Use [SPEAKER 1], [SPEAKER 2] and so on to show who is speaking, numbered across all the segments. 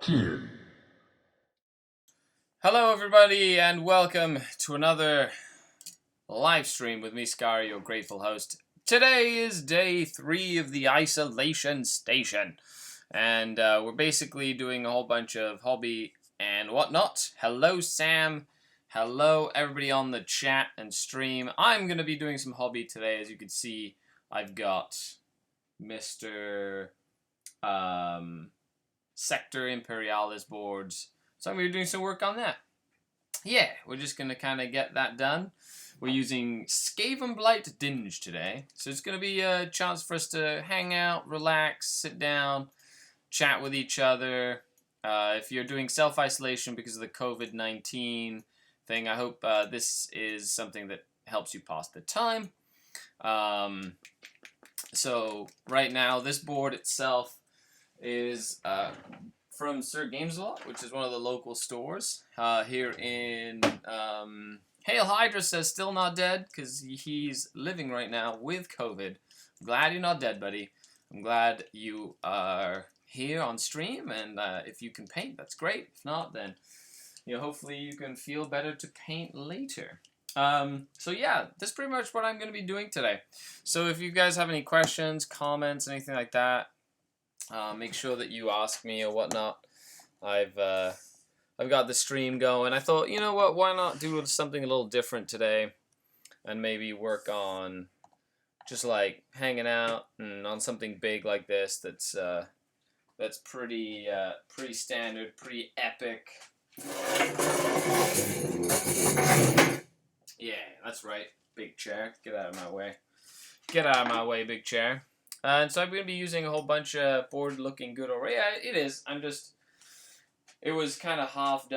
[SPEAKER 1] 10.
[SPEAKER 2] Hello everybody and welcome to another live stream with me, Skari, your grateful host. Today is day 3 of the isolation station, and we're basically doing a whole bunch of hobby and whatnot. Hello Sam, hello everybody on the chat and stream. I'm going to be doing some hobby today. As you can see, I've got Mr. Sector Imperialis boards. So I'm going to be doing some work on that. Yeah, we're just going to kind of get that done. We're using Skaven Blight Dinge today. So it's going to be a chance for us to hang out, relax, sit down, chat with each other. If you're doing self-isolation because of the COVID-19 thing, I hope this is something that helps you pass the time. So right now, this board itself is from Sir Gametable, which is one of the local stores here in Hail Hydra says still not dead because he's living right now with COVID. I'm glad you're not dead, buddy. I'm glad you are here on stream, and if you can paint, that's great. If not, then hopefully you can feel better to paint later. So yeah, that's pretty much what I'm going to be doing today. So if you guys have any questions, comments, anything like that, make sure that you ask me or whatnot. I've got the stream going. I thought, you know what, why not do something a little different today and maybe work on just like hanging out and on something big like this that's pretty standard, pretty epic. Yeah, that's right. Big chair. Get out of my way. Get out of my way, big chair. And so I'm going to be using a whole bunch of board looking good already. Yeah, it is. It was kind of half-assed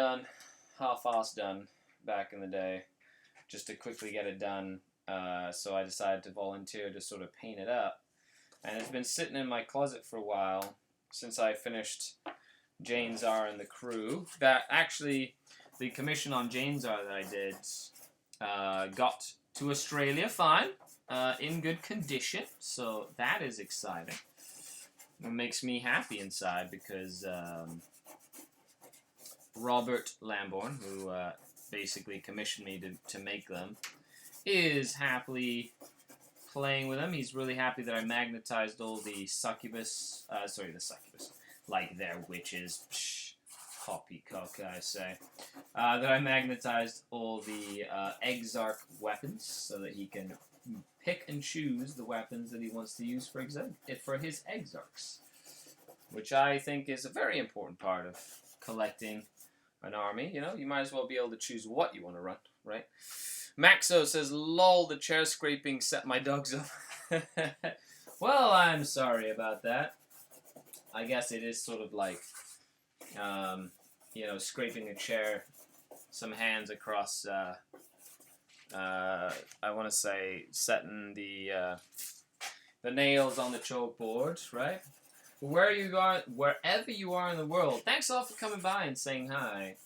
[SPEAKER 2] done back in the day, just to quickly get it done. So I decided to volunteer to sort of paint it up. And it's been sitting in my closet for a while since I finished Jane Czar and the crew. That actually, the commission on Jane Czar that I did got to Australia fine. In good condition, so that is exciting. It makes me happy inside because Robert Lambourne, who basically commissioned me to make them, is happily playing with them. He's really happy that I magnetized all the succubus, like their witches. Poppycock, I say. That I magnetized all the Exarch weapons so that he can pick and choose the weapons that he wants to use for his Exarchs, which I think is a very important part of collecting an army. You might as well be able to choose what you want to run, right? Maxo says, lol, the chair scraping set my dogs up. Well, I'm sorry about that. I guess it is sort of like, scraping a chair, some hands across, I want to say setting the nails on the chalkboard, right? Wherever you are in the world, thanks all for coming by and saying hi.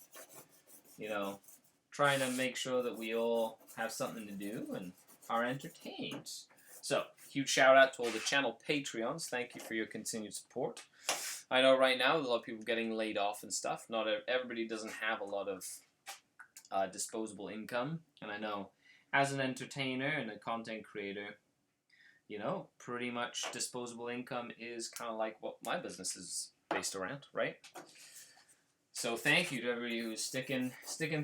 [SPEAKER 2] Trying to make sure that we all have something to do and are entertained. So, huge shout out to all the channel Patreons. Thank you for your continued support. I know right now there's a lot of people getting laid off and stuff. Not everybody doesn't have a lot of disposable income, and I know as an entertainer and a content creator, pretty much disposable income is kind of like what my business is based around, right? So thank you to everybody who's sticking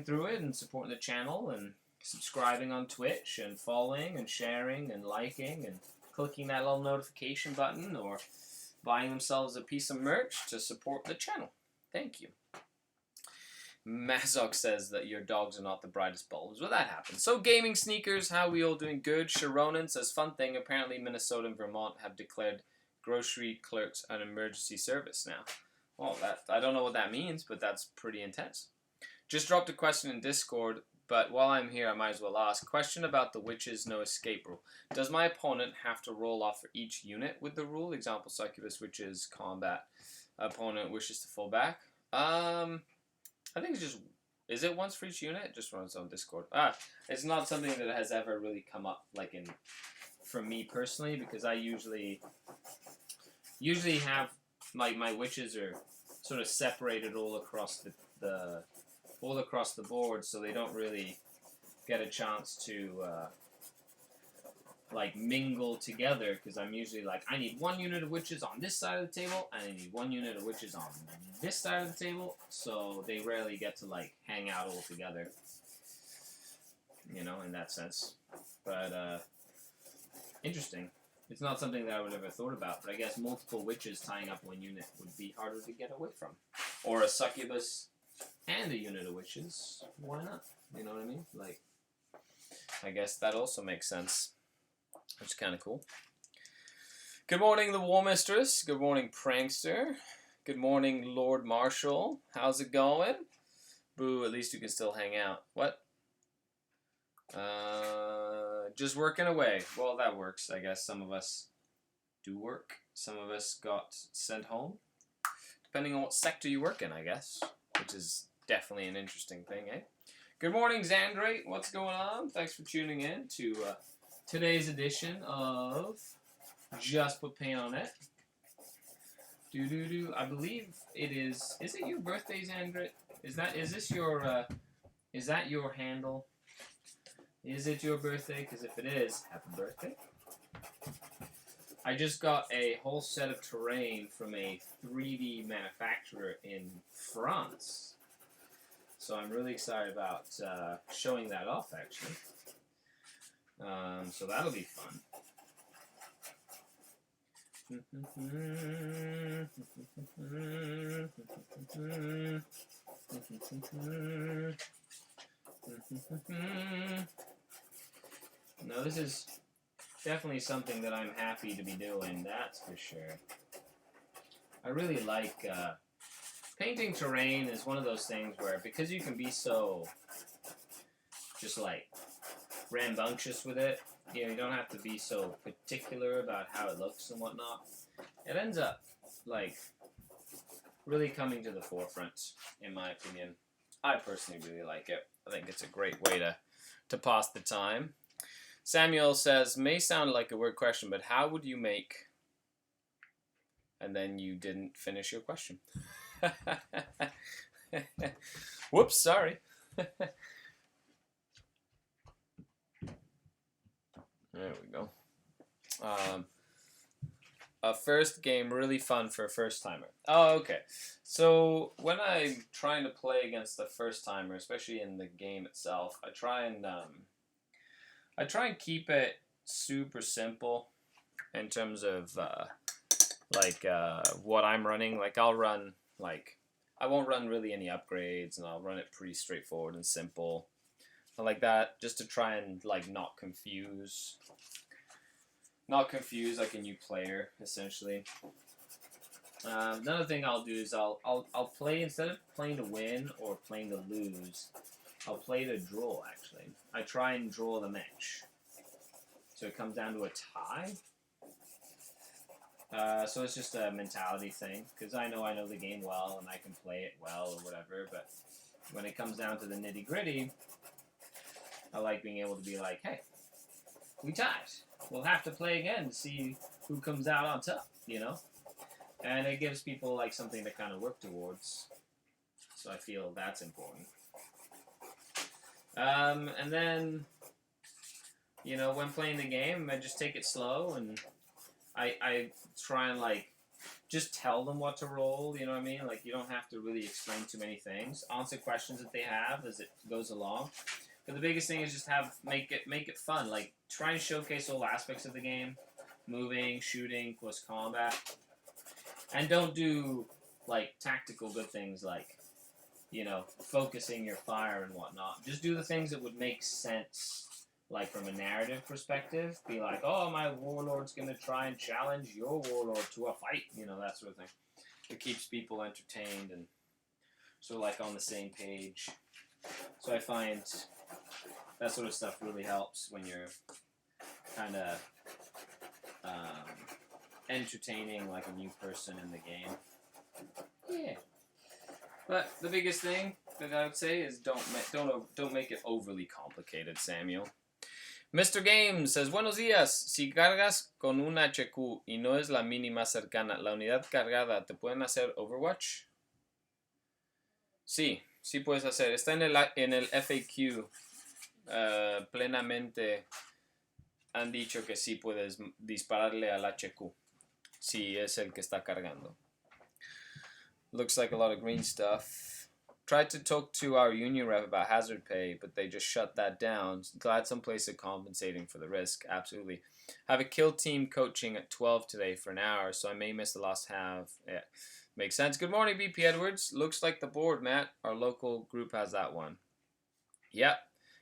[SPEAKER 2] through it and supporting the channel and subscribing on Twitch and following and sharing and liking and clicking that little notification button or buying themselves a piece of merch to support the channel. Thank you. Mazok says that your dogs are not the brightest bulbs. Well, that happens. So, gaming sneakers, how we all doing? Good. Sharonan says, fun thing, apparently Minnesota and Vermont have declared grocery clerks an emergency service now. Well, I don't know what that means, but that's pretty intense. Just dropped a question in Discord, but while I'm here, I might as well ask. Question about the witches no escape rule. Does my opponent have to roll off for each unit with the rule? Example, succubus, witches, combat. Opponent wishes to fall back. I think it's just, is it once for each unit? It just runs on Discord. It's not something that has ever really come up, like for me personally, because I usually have, like, my witches are sort of separated all across the board, so they don't really get a chance to like mingle together, because I'm usually like, I need 1 unit of witches on this side of the table, and I need 1 unit of witches on this side of the table, so they rarely get to like hang out all together, you know, in that sense. But interesting. It's not something that I would have ever thought about, but I guess multiple witches tying up 1 unit would be harder to get away from. Or a succubus and a unit of witches. Why not? You know what I mean? Like, I guess that also makes sense. Which is kind of cool. Good morning, the War Mistress. Good morning, Prankster. Good morning, Lord Marshall. How's it going? Boo, at least you can still hang out. What? Just working away. Well, that works, I guess. Some of us do work. Some of us got sent home. Depending on what sector you work in, I guess. Which is definitely an interesting thing, eh? Good morning, Xandrate. What's going on? Thanks for tuning in to today's edition of Just Put Paint on It. I believe it is. Is it your birthday, Xandrate? Is that your handle? Is it your birthday? Because if it is, happy birthday. I just got a whole set of terrain from a 3D manufacturer in France. So I'm really excited about showing that off, actually. So that'll be fun. No, this is definitely something that I'm happy to be doing, that's for sure. I really like painting terrain is one of those things where, because you can be so just like rambunctious with it, you know, you don't have to be so particular about how it looks and whatnot. It ends up like really coming to the forefront, in my opinion. I personally really like it. I think it's a great way to pass the time. Samuel says, may sound like a weird question, but how would you make... And then you didn't finish your question. Whoops, sorry. There we go. A first game, really fun for a first timer. Oh, okay. So when I'm trying to play against a first timer, especially in the game itself, I try and keep it super simple in terms of what I'm running. Like I'll run I won't run really any upgrades, and I'll run it pretty straightforward and simple, like that, just to try and like not confuse like a new player, essentially. Another thing I'll do is I'll play, instead of playing to win or playing to lose, I'll play to draw, actually. I try and draw the match. So it comes down to a tie. So it's just a mentality thing, because I know the game well and I can play it well or whatever, but when it comes down to the nitty-gritty, I like being able to be like, hey, we tied. We'll have to play again to see who comes out on top, you know? And it gives people like something to kind of work towards. So I feel that's important. And then, you know, when playing the game, I just take it slow, and I try and like just tell them what to roll, you know what I mean? Like, you don't have to really explain too many things. Answer questions that they have as it goes along. But the biggest thing is just make it fun. Like, try and showcase all aspects of the game. Moving, shooting, close combat. And don't do, like, tactical good things like, you know, focusing your fire and whatnot. Just do the things that would make sense, like, from a narrative perspective. Be like, oh, my warlord's going to try and challenge your warlord to a fight. You know, that sort of thing. It keeps people entertained and sort of, like, on the same page. So I find that sort of stuff really helps when you're kind of entertaining like a new person in the game. Yeah. But the biggest thing that I would say is don't make it overly complicated, Samuel. Mr. Games says, buenos días. Si cargas con un HQ y no es la mínima cercana, la unidad cargada, ¿te pueden hacer Overwatch? Sí, sí puedes hacer. Está en el FAQ. Plenamente han dicho que sí puedes dispararle al HQ. Sí, es el que está cargando. Looks like a lot of green stuff. Tried to talk to our union rep about hazard pay, but they just shut that down. Glad someplace is compensating for the risk. Absolutely. Have a kill team coaching at 12 today for an hour, so I may miss the last half. Yeah, makes sense. Good morning, BP Edwards. Looks like the board, Matt. Our local group has that one. Yep.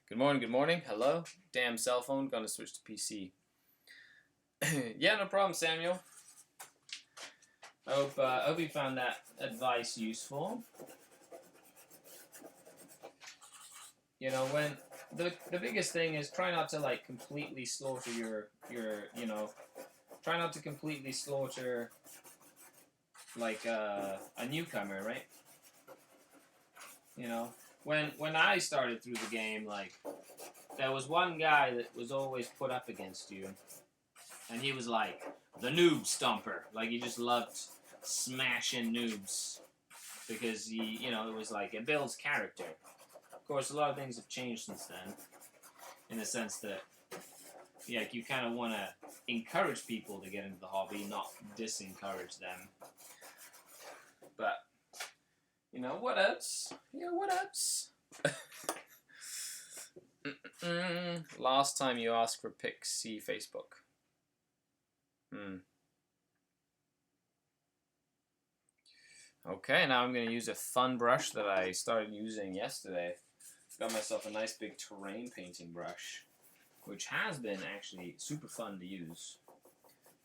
[SPEAKER 2] Good morning, good morning. Hello. Damn cell phone. Gonna switch to PC. Yeah, no problem, Samuel. I hope you found that advice useful. You know, when the biggest thing is try not to like completely slaughter your try not to completely slaughter like a newcomer, right? You know, when I started through the game, like there was one guy that was always put up against you, and he was like the noob stomper. Like he just loved smashing noobs because it was like it builds character. Of course, a lot of things have changed since then, in the sense that you kind of want to encourage people to get into the hobby, not disencourage them. But what else? Yeah, what else? Last time you asked for pics, see Facebook. Okay, now I'm going to use a fun brush that I started using yesterday. Got myself a nice big terrain painting brush, which has been actually super fun to use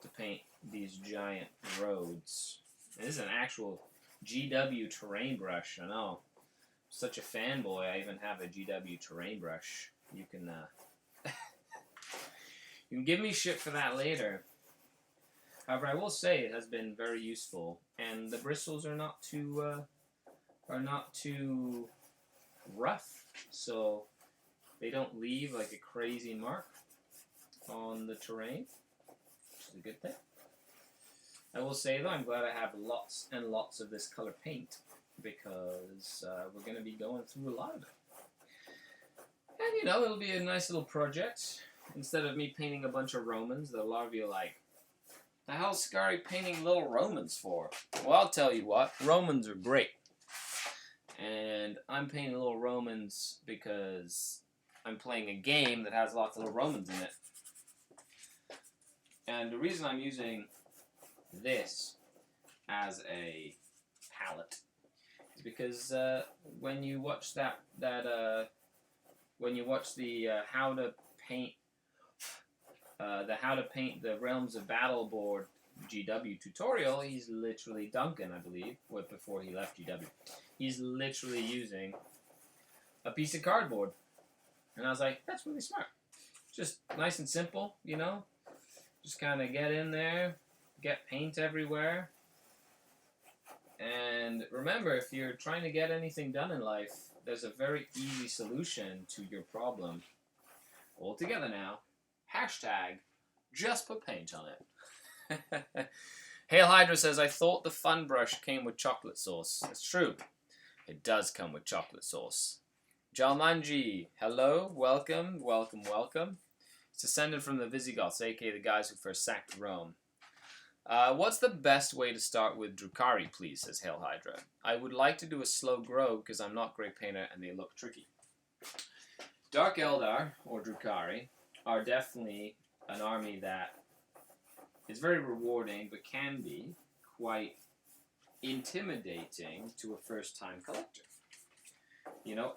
[SPEAKER 2] to paint these giant roads. And this is an actual GW terrain brush. I know. Such a fanboy, I even have a GW terrain brush. You can you can give me shit for that later. However, I will say it has been very useful, and the bristles are not too rough, so they don't leave like a crazy mark on the terrain, which is a good thing. I will say though, I'm glad I have lots and lots of this color paint, because we're going to be going through a lot of it. And it'll be a nice little project. Instead of me painting a bunch of Romans that a lot of you are like, the hell's Skari painting little Romans for? Well, I'll tell you what, Romans are great. And I'm painting little Romans because I'm playing a game that has lots of little Romans in it. And the reason I'm using this as a palette is because when you watch the how to paint the Realms of Battle board GW tutorial, he's literally Duncan, I believe, before he left GW. He's literally using a piece of cardboard, and I was like, that's really smart. Just nice and simple, Just kind of get in there, get paint everywhere, and remember, if you're trying to get anything done in life, there's a very easy solution to your problem. All together now. Hashtag, just put paint on it. Hail Hydra says, I thought the fun brush came with chocolate sauce. It's true. It does come with chocolate sauce. Jalmanji, hello, welcome, welcome, welcome. It's descended from the Visigoths, aka the guys who first sacked Rome. What's the best way to start with Drukhari, please, says Hail Hydra. I would like to do a slow grow because I'm not a great painter and they look tricky. Dark Eldar, or Drukhari, are definitely an army that is very rewarding, but can be quite intimidating to a first-time collector.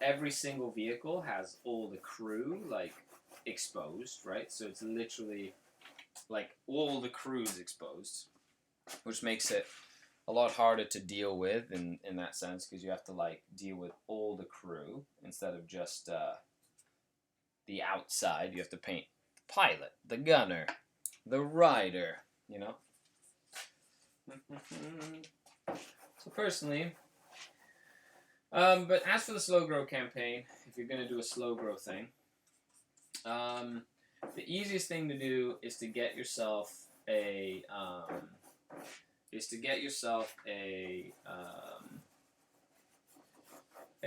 [SPEAKER 2] Every single vehicle has all the crew, exposed, right? So it's literally, all the crew's exposed, which makes it a lot harder to deal with in that sense, because you have to, deal with all the crew instead of just, the outside. You have to paint the pilot, the gunner, the rider, So personally, but as for the slow grow campaign, if you're going to do a slow grow thing, the easiest thing to do is to get yourself a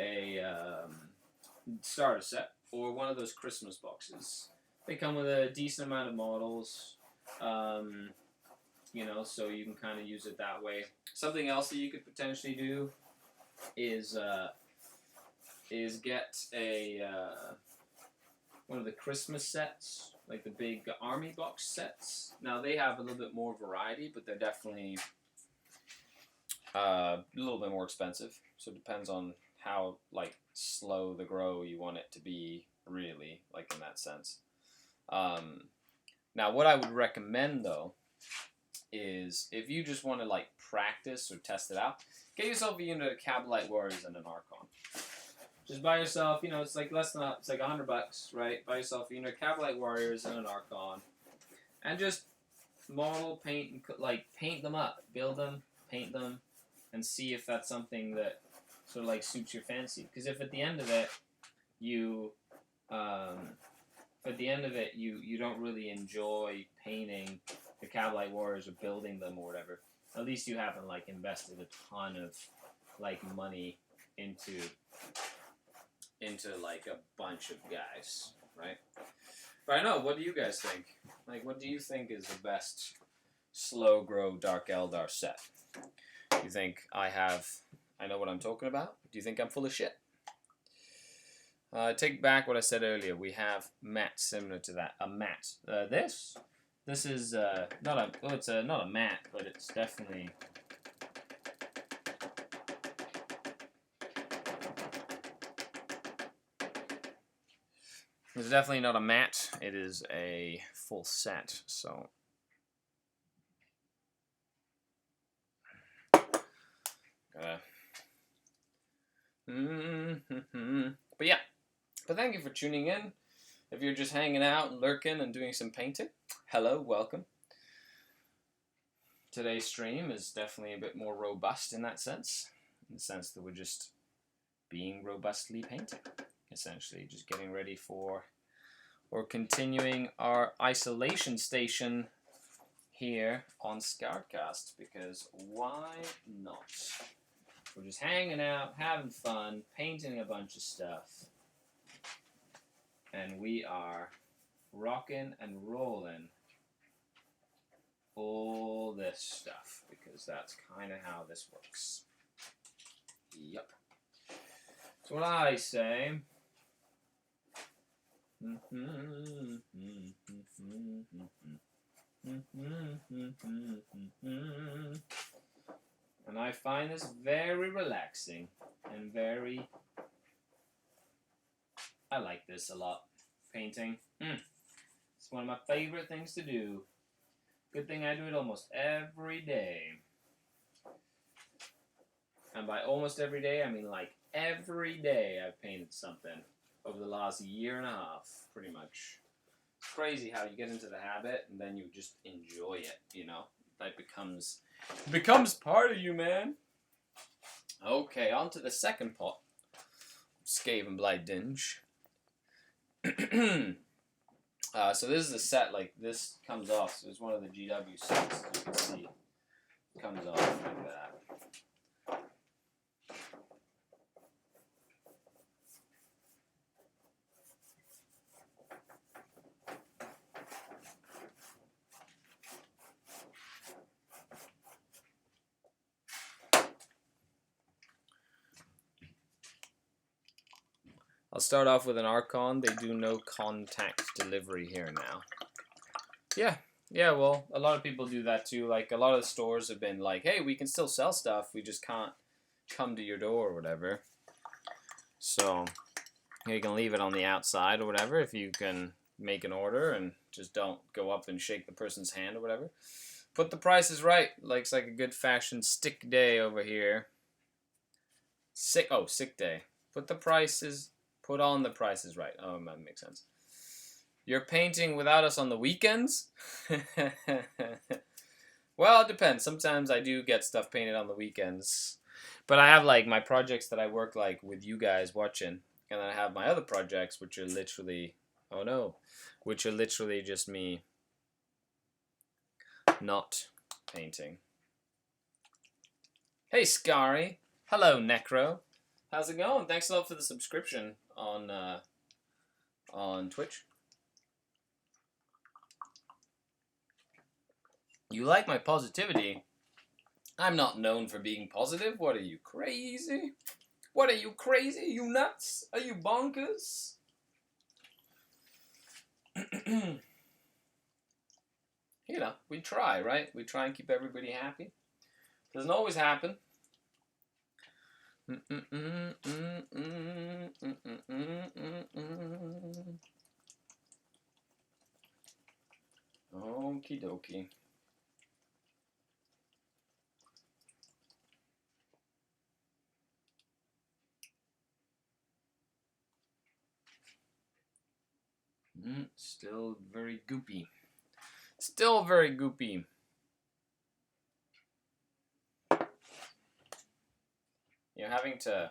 [SPEAKER 2] a starter set or one of those Christmas boxes. They come with a decent amount of models, you know, so you can kind of use it that way. Something else that you could potentially do is get a one of the Christmas sets, like the big army box sets. Now they have a little bit more variety, but they're definitely a little bit more expensive. So it depends on how like slow the grow you want it to be, really, like in that sense. Now what I would recommend though is if you just want to like practice or test it out, get yourself a unit of Cabalite Warriors and an Archon. Just buy yourself, you know, it's like less than it's like $100, right? Buy yourself a unit of Cabalite Warriors and an Archon, and just model, paint, and like paint them up, build them, paint them, and see if that's something that sort of like suits your fancy. Because if at the end of it you you don't really enjoy painting the Cabalite Warriors or building them or whatever, at least you haven't like invested a ton of like money into like a bunch of guys, right? But I know, what do you guys think? Like, what do you think is the best slow grow Dark Eldar set? You think I know what I'm talking about? Do you think I'm full of shit? Take back what I said earlier. We have mats similar to that. A mat. This is not a mat, but it's definitely. It's definitely not a mat. It is a full set. So. But yeah. But thank you for tuning in. If you're just hanging out and lurking and doing some painting, hello, welcome. Today's stream is definitely a bit more robust in that sense that we're just being robustly painting, essentially, just getting ready for or continuing our isolation station here on SkaredCast, because why not? We're just hanging out, having fun, painting a bunch of stuff. And we are rocking and rolling all this stuff, because that's kind of how this works. Yep. So what I say. And I find this very relaxing and very. I like this a lot. Painting. It's one of my favorite things to do. Good thing I do it almost every day. And by almost every day, I mean like every day I've painted something over the last year and a half, pretty much. It's crazy how you get into the habit and then you just enjoy it, you know? That becomes part of you, man. Okay, on to the second pot. Skaven Blight Dinge. So this is a set, like, this comes off. So it's one of the GW sets, as you can see. It comes off like that. I'll start off with an Archon. They do no contact delivery here now. Yeah, well, a lot of people do that too. Like, a lot of the stores have been like, hey, we can still sell stuff, we just can't come to your door or whatever. So, you can leave it on the outside or whatever if you can make an order and just don't go up and shake the person's hand or whatever. Put the prices right. Looks like a good fashion stick day over here. Sick day. Put on the prices right. Oh, that makes sense. You're painting without us on the weekends? Well, it depends. Sometimes I do get stuff painted on the weekends. But I have, like, my projects that I work, like, with you guys watching. And then I have my other projects, which are literally... Oh, no. Which are literally just me not painting. Hey, Skari. Hello, Necro. How's it going? Thanks a lot for the subscription on Twitch. You like my positivity? I'm not known for being positive. What are you, crazy? What are you, crazy? You nuts? Are you bonkers? You know, we try, right? We try and keep everybody happy. Doesn't always happen. Okie dokie. Still very goopy. Still very goopy. You know, having to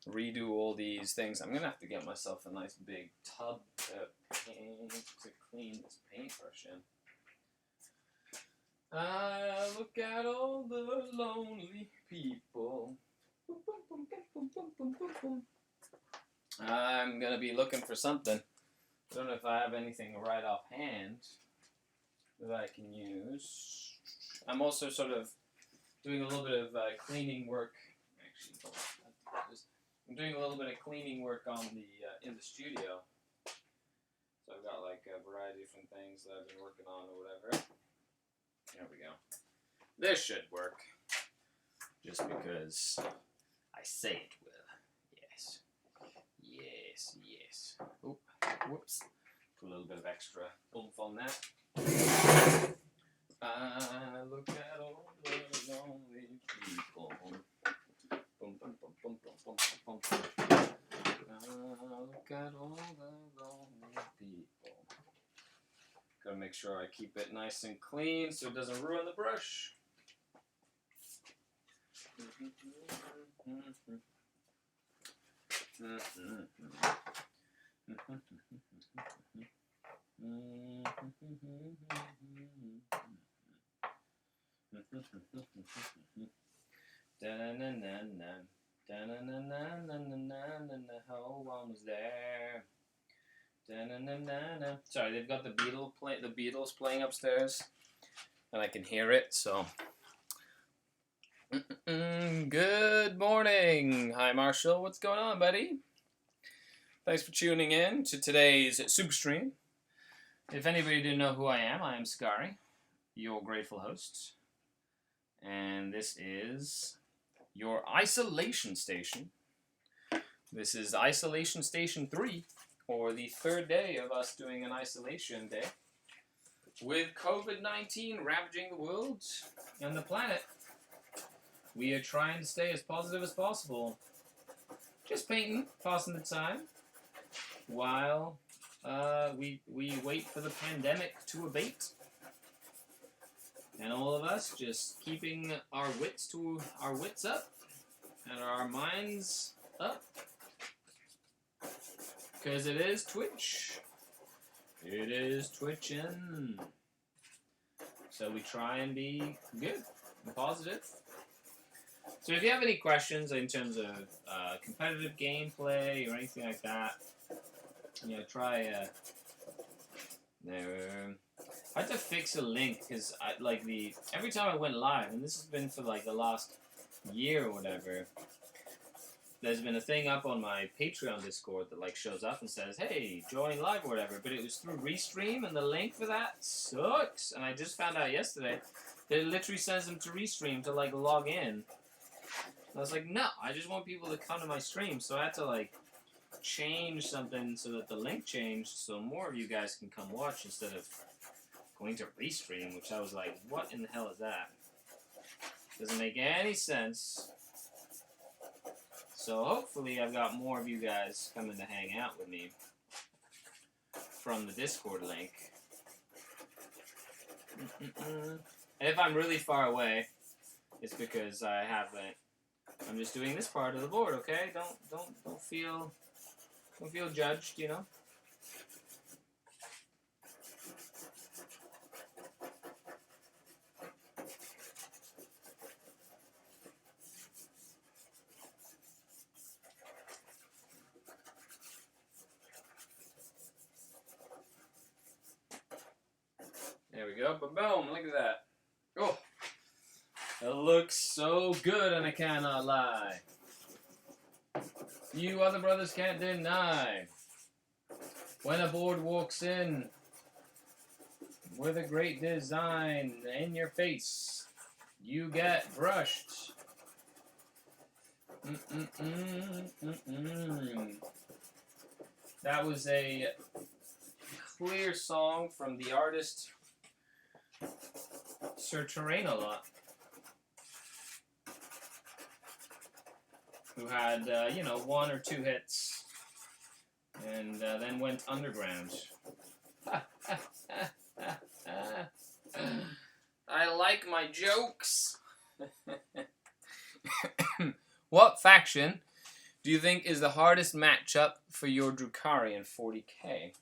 [SPEAKER 2] redo all these things. I'm gonna have to get myself a nice big tub to clean this paintbrush in. Look at all the lonely people. I'm gonna be looking for something. I don't know if I have anything right offhand that I can use. I'm also sort of doing a little bit of cleaning work. Actually, I'm doing a little bit of cleaning work on the in the studio. So I've got like a variety of different things that I've been working on or whatever. There we go. This should work. Just because I say it will. Yes. Yes, yes. Oop. Whoops. Put a little bit of extra oomph on that. Look at all the lonely people. Boom, boom, boom, boom, boom, boom, boom, boom. Look at all the lonely people. Gotta make sure I keep it nice and clean so it doesn't ruin the brush. Oh, almost there. Sorry, they've got the Beatles playing upstairs, and I can hear it. So, good morning. Hi, Marshall. What's going on, buddy? Thanks for tuning in to today's super stream. If anybody didn't know who I am Skari, your grateful host, and this is your isolation station. This is isolation station 3. Or the third day of us doing an isolation day. With COVID-19 ravaging the world and the planet, we are trying to stay as positive as possible. Just painting, passing the time, while we wait for the pandemic to abate. And all of us just keeping our wits up and our minds up. Because it is Twitch. It is twitching. So we try and be good and positive. So if you have any questions in terms of competitive gameplay or anything like that, you know, try. There. I had to fix a link because every time I went live, and this has been for like the last year or whatever. There's been a thing up on my Patreon Discord that like shows up and says, "Hey, join live" or whatever. But it was through Restream, and the link for that sucks. And I just found out yesterday that it literally sends them to Restream to like log in. And I was like, no, I just want people to come to my stream. So I had to like change something so that the link changed, so more of you guys can come watch instead of going to Restream. Which I was like, what in the hell is that? Doesn't make any sense. So hopefully I've got more of you guys coming to hang out with me from the Discord link. And if I'm really far away, it's because I'm just doing this part of the board, okay? Don't feel judged, you know? There we go. Boom! Look at that. Oh, it looks so good, and I cannot lie. You other brothers can't deny. When a board walks in with a great design in your face, you get brushed. That was a clear song from the artist Sir Terrain-a-Lot, who had, you know, 1 or 2 hits, and then went underground. I like my jokes. What faction do you think is the hardest matchup for your Drukhari in 40k?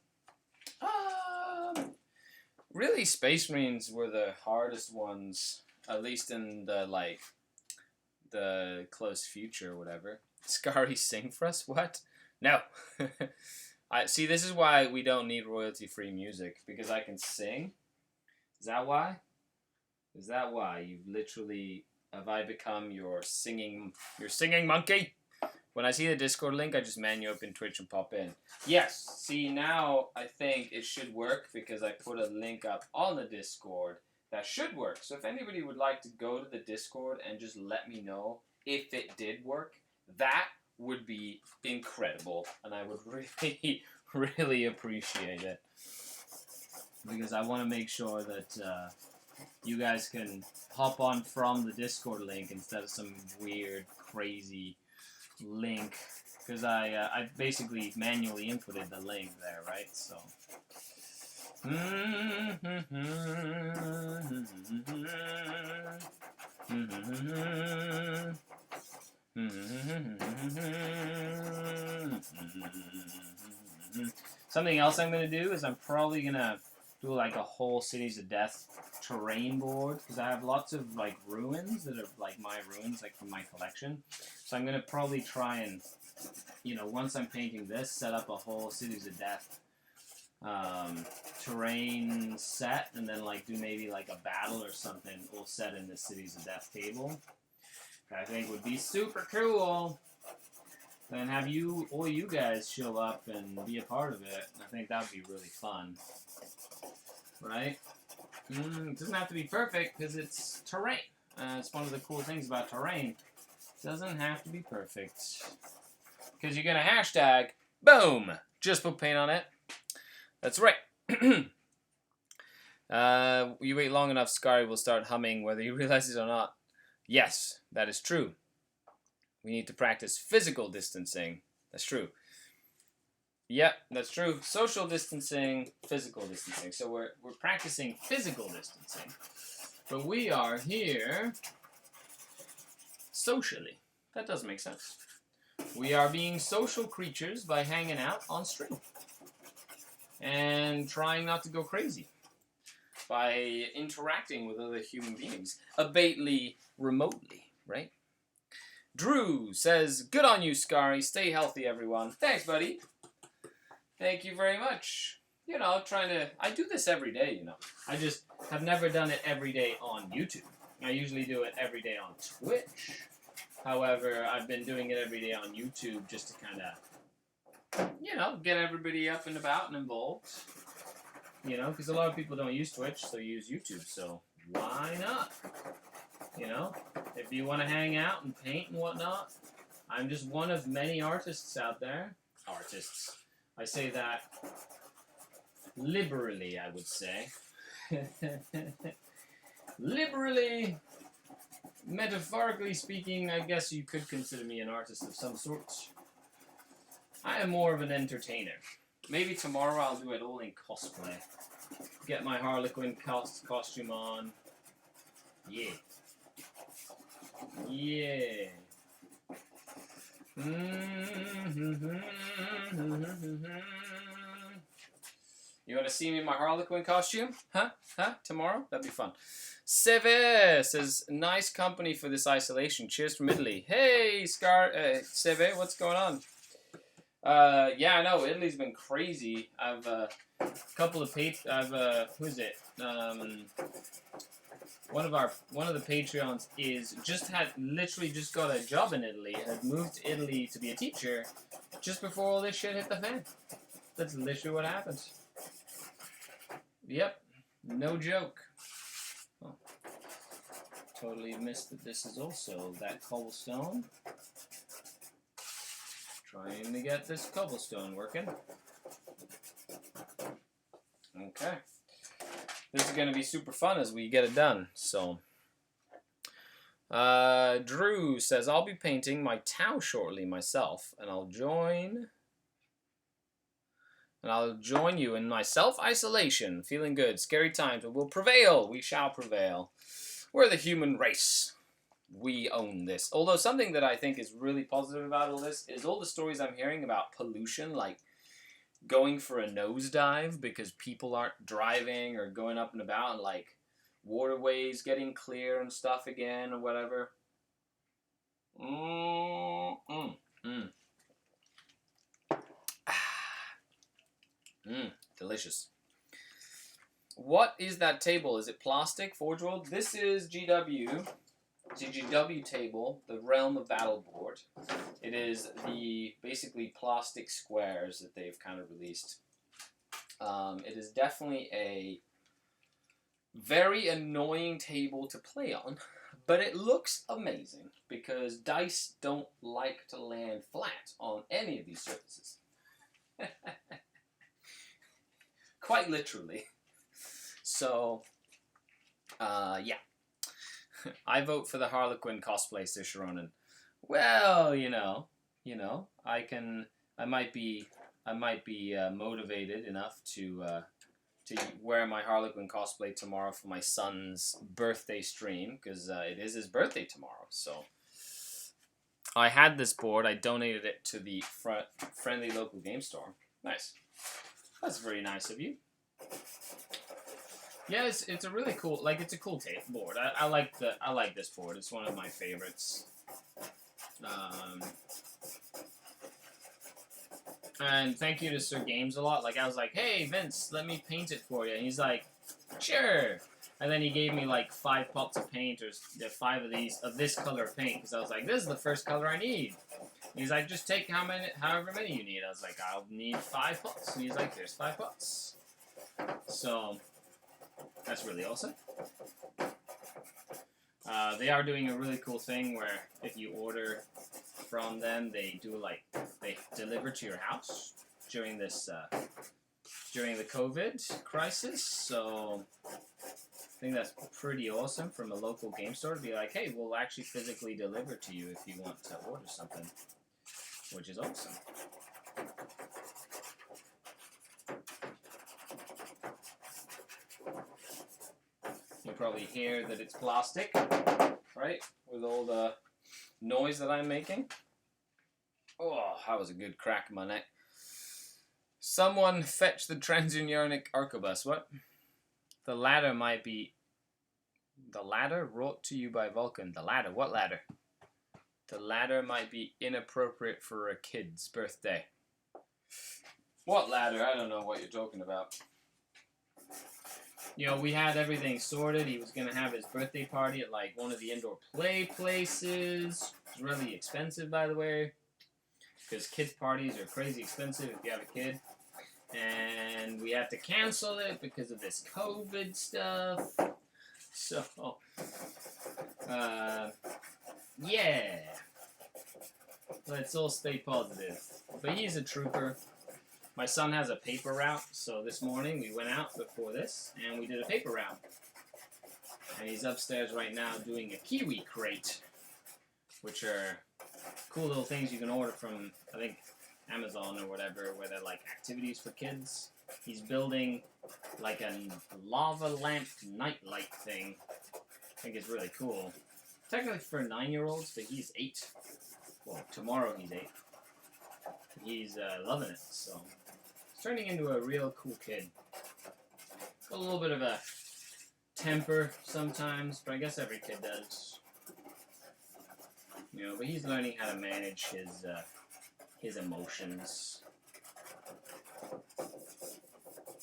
[SPEAKER 2] Really, Space Marines were the hardest ones, at least in the, like, the close future or whatever. Skari sing for us? What? No. See, this is why we don't need royalty-free music, because I can sing. Is that why? Is that why? You've literally... Have I become your singing monkey? When I see the Discord link, I just menu open Twitch and pop in. Yes, see, now I think it should work because I put a link up on the Discord. That should work. So if anybody would like to go to the Discord and just let me know if it did work, that would be incredible. And I would really, really appreciate it. Because I want to make sure that you guys can hop on from the Discord link instead of some weird, crazy link, because I basically manually inputted the link there, right? So something else I'm gonna do is I'm probably gonna do like a whole Cities of Death terrain board, because I have lots of like ruins that are like my ruins, like from my collection. So I'm gonna probably try and, you know, once I'm painting this, set up a whole Cities of Death terrain set, and then like do maybe like a battle or something all set in the Cities of Death table. I think would be super cool. Then have all you guys show up and be a part of it. I think that would be really fun. Right? It doesn't have to be perfect because it's terrain. It's one of the cool things about terrain. It doesn't have to be perfect. Because you're going to hashtag, boom, just put paint on it. That's right. You wait long enough, Skari will start humming whether you realize it or not. Yes, that is true. We need to practice physical distancing. That's true. Yep, that's true. Social distancing, physical distancing. So we're practicing physical distancing. But we are here socially. That does make sense. We are being social creatures by hanging out on stream. And trying not to go crazy. By interacting with other human beings. Abately, remotely, right? Drew says, good on you, Skari. Stay healthy, everyone. Thanks, buddy. Thank you very much. You know, I do this every day, you know. I just have never done it every day on YouTube. I usually do it every day on Twitch. However, I've been doing it every day on YouTube just to kind of, you know, get everybody up and about and involved. You know, because a lot of people don't use Twitch, so use YouTube. So why not? You know, if you want to hang out and paint and whatnot, I'm just one of many artists out there. Artists. I say that liberally, I would say. Liberally, metaphorically speaking, I guess you could consider me an artist of some sort. I am more of an entertainer. Maybe tomorrow I'll do it all in cosplay. Get my Harlequin costume on. Yeah. Yeah. You want to see me in my Harlequin costume? Huh? Tomorrow? That'd be fun. Seve says, nice company for this isolation. Cheers from Italy. Hey, Seve, what's going on? Yeah, I know Italy's been crazy. I've a couple of who's it? One of the Patreons is literally just got a job in Italy. Had moved to Italy to be a teacher just before all this shit hit the fan. That's literally what happened. Yep, no joke. Oh, totally missed that this is also that cobblestone. Trying to get this cobblestone working. Okay. This is going to be super fun as we get it done. So, Drew says, I'll be painting my Tau shortly myself, and I'll join you in my self-isolation. Feeling good. Scary times, but we'll prevail. We shall prevail. We're the human race. We own this. Although something that I think is really positive about all this is all the stories I'm hearing about pollution, like going for a nosedive because people aren't driving or going up and about, and like waterways getting clear and stuff again or whatever. Delicious. What is that table? Is it plastic, Forge World? This is GW. It's a GW table, the Realm of Battle board. It is the basically plastic squares that they've kind of released. It is definitely a very annoying table to play on, but it looks amazing because dice don't like to land flat on any of these surfaces. Quite literally. So, yeah. I vote for the Harlequin cosplay, says Sharonin. Well, you know, I might be motivated enough to wear my Harlequin cosplay tomorrow for my son's birthday stream, because it is his birthday tomorrow. So I had this board. I donated it to the friendly local game store. Nice. That's very nice of you. Yeah, it's a really cool, like, it's a cool tape board. I like this board. It's one of my favorites. And thank you to Sir Games a lot. Like, I was like, hey Vince, let me paint it for you, and he's like, sure. And then he gave me like 5 pots of paint, or 5 of these of this color of paint, because I was like, this is the first color I need. And he's like, just take however many you need. I was like, I'll need 5 pots. And he's like, there's 5 pots. So that's really awesome. They are doing a really cool thing where if you order from them, they deliver to your house during this during the COVID crisis. So I think that's pretty awesome from a local game store to be like, hey, we'll actually physically deliver to you if you want to order something, which is awesome. You probably hear that it's plastic, right? With all the noise that I'm making. Oh, that was a good crack in my neck. Someone fetch the transuranic arquebus. What? The ladder might be... The ladder brought to you by Vulcan. The ladder? What ladder? The ladder might be inappropriate for a kid's birthday. What ladder? I don't know what you're talking about. You know, we had everything sorted. He was going to have his birthday party at, like, one of the indoor play places. It's really expensive, by the way, because kids' parties are crazy expensive if you have a kid. And we had to cancel it because of this COVID stuff. So, yeah. Let's all stay positive. But he's a trooper. My son has a paper route, so this morning we went out before this, and we did a paper route. And he's upstairs right now doing a kiwi crate, which are cool little things you can order from, I think, Amazon or whatever, where they're like activities for kids. He's building like a lava lamp nightlight thing. I think it's really cool. Technically for 9-year-olds, but he's 8. Well, tomorrow he's 8. He's loving it, so he's turning into a real cool kid. Got a little bit of a temper sometimes, but I guess every kid does. You know, but he's learning how to manage his emotions.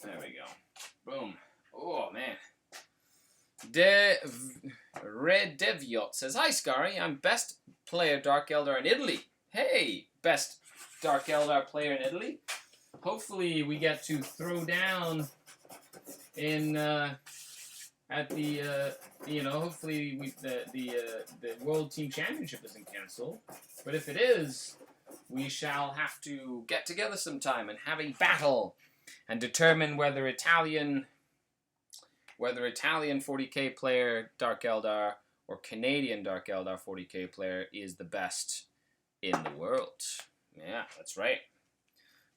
[SPEAKER 2] There we go. Boom. Oh, man. Red Deviot says, "Hi, Skari. I'm best player Dark Eldar in Italy." Hey, best Dark Eldar player in Italy. Hopefully we get to throw down in at the hopefully the World Team Championship isn't canceled. But if it is, we shall have to get together sometime and have a battle and determine whether Italian 40k player Dark Eldar or Canadian Dark Eldar 40k player is the best in the world. Yeah, that's right.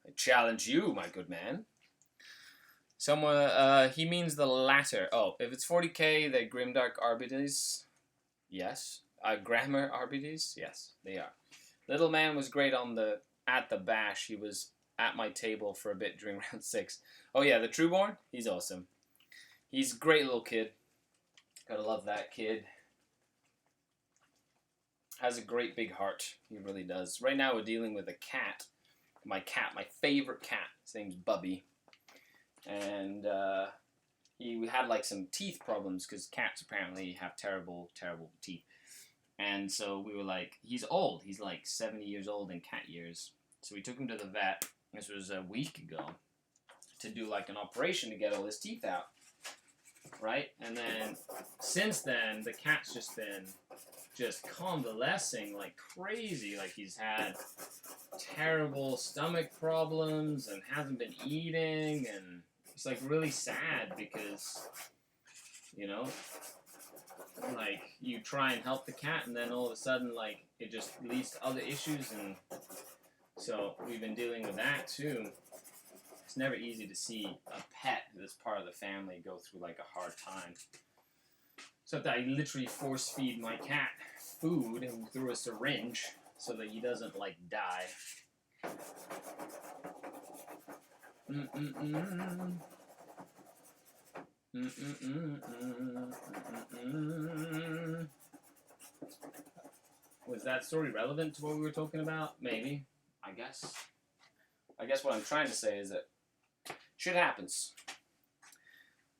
[SPEAKER 2] I challenge you, my good man. He means the latter. Oh, if it's 40k, the Grimdark Arbites, yes. Grammar Arbites, yes, they are. Little man was great at the bash. He was at my table for a bit during round 6. Oh yeah, the Trueborn, he's awesome. He's a great little kid. Gotta love that kid. Has a great big heart. He really does. Right now we're dealing with a cat. My favorite cat. His name's Bubby. And he had like some teeth problems because cats apparently have terrible, terrible teeth. And so we were like, he's old. He's like 70 years old in cat years. So we took him to the vet. This was a week ago. To do like an operation to get all his teeth out. Right? And then since then, the cat's just been convalescing like crazy. Like he's had terrible stomach problems and hasn't been eating, and it's like really sad because, you know, like you try and help the cat and then all of a sudden like it just leads to other issues, and so we've been dealing with that too. It's never easy to see a pet that's part of the family go through like a hard time. So I literally force feed my cat food through a syringe so that he doesn't like die. Was that story relevant to what we were talking about? Maybe. I guess what I'm trying to say is that shit happens.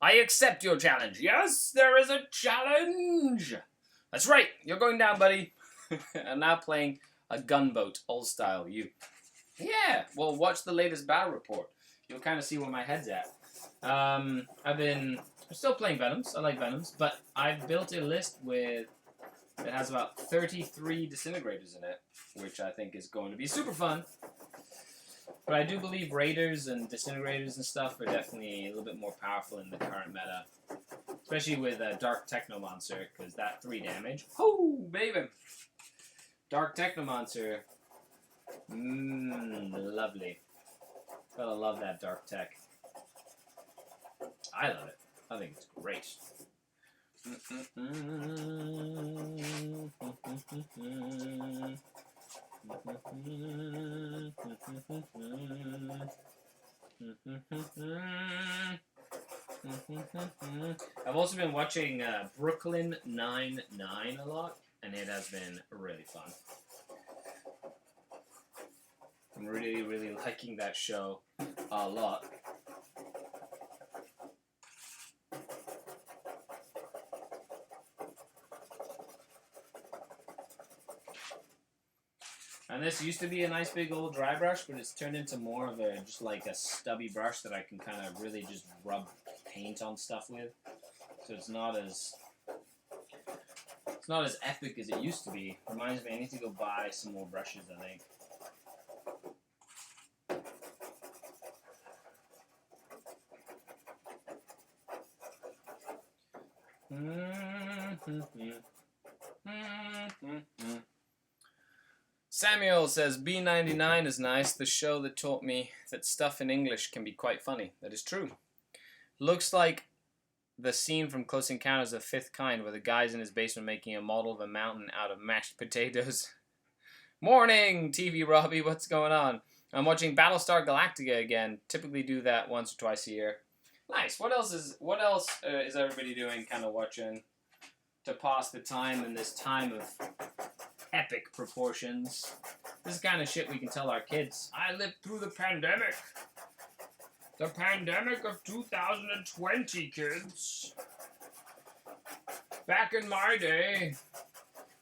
[SPEAKER 2] I accept your challenge. Yes, there is a challenge. That's right. You're going down, buddy. I'm now playing a gunboat, old style. Yeah. Well, watch the latest battle report. You'll kind of see where my head's at. I'm still playing Venoms. I like Venoms, but I've built a list that has about 33 disintegrators in it, which I think is going to be super fun. But I do believe Raiders and Disintegrators and stuff are definitely a little bit more powerful in the current meta. Especially with Dark Technomancer, because that 3 damage. Oh, baby! Dark Technomancer. Lovely. Gotta love that Dark Tech. I love it. I think it's great. I've also been watching Brooklyn Nine-Nine a lot, and it has been really fun. I'm really, really liking that show a lot. And this used to be a nice big old dry brush, but it's turned into more of just like a stubby brush that I can kind of really just rub paint on stuff with. So it's not as epic as it used to be. Reminds me, I need to go buy some more brushes, I think. Samuel says, B99 is nice, the show that taught me that stuff in English can be quite funny. That is true. Looks like the scene from Close Encounters of the Fifth Kind where the guy's in his basement making a model of a mountain out of mashed potatoes. Morning, TV Robbie, what's going on? I'm watching Battlestar Galactica again. Typically do that once or twice a year. Nice. What else is everybody doing, kind of watching to pass the time in this time of epic proportions. This is the kind of shit we can tell our kids. I lived through the pandemic. The pandemic of 2020, kids. Back in my day,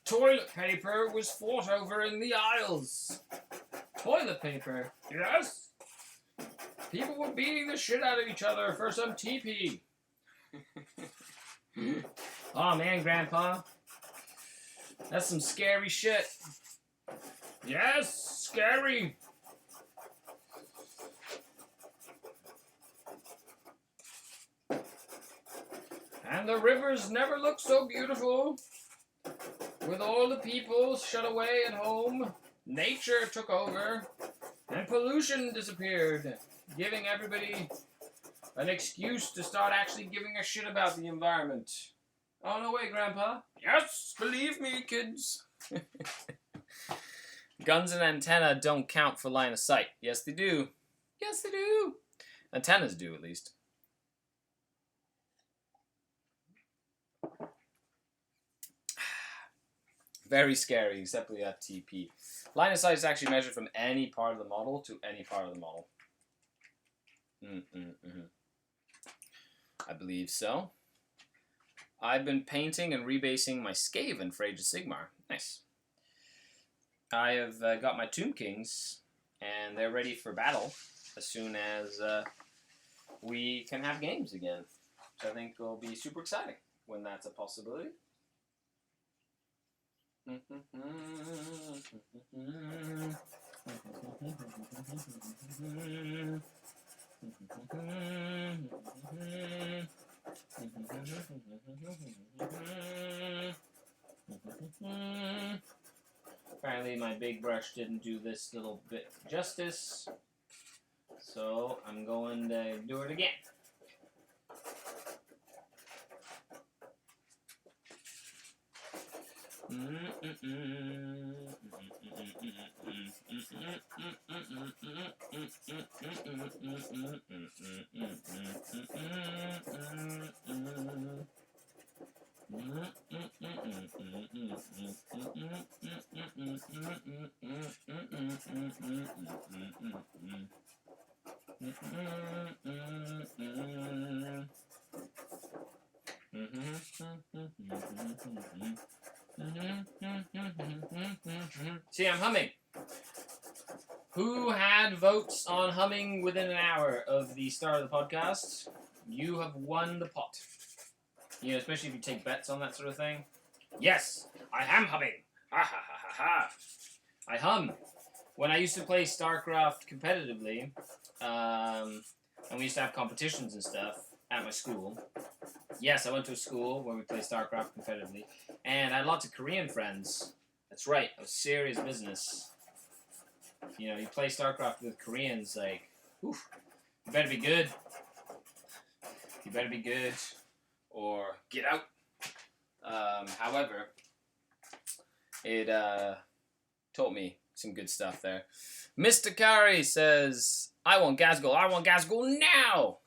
[SPEAKER 2] toilet paper was fought over in the aisles. Toilet paper? Yes. People were beating the shit out of each other for some TP. Oh man, Grandpa. That's some scary shit. Yes, scary. And the rivers never looked so beautiful. With all the people shut away at home, nature took over, and pollution disappeared, giving everybody an excuse to start actually giving a shit about the environment. Oh, no way, Grandpa. Yes, believe me, kids. Guns and antenna don't count for line of sight. Yes, they do. Yes, they do. Antennas do, at least. Very scary, except we have TP. Line of sight is actually measured from any part of the model to any part of the model. I believe so. I've been painting and rebasing my Skaven for Age of Sigmar. Nice. I have got my Tomb Kings, and they're ready for battle as soon as we can have games again. So I think will be super exciting when that's a possibility. Apparently my big brush didn't do this little bit justice, so I'm going to do it again. See, I'm humming. Who had votes on humming within an hour of the start of the podcast? You have won the pot. You know, especially if you take bets on that sort of thing. Yes, I am humming. Ha ha ha ha ha. I hum. When I used to play StarCraft competitively, and we used to have competitions and stuff at my school. Yes, I went to a school where we played StarCraft competitively, and I had lots of Korean friends. That's right, it was serious business. You know, you play StarCraft with Koreans, like, oof, you better be good. You better be good, or get out. However, it taught me some good stuff there. Mr. Kari says, I want Gazgul now!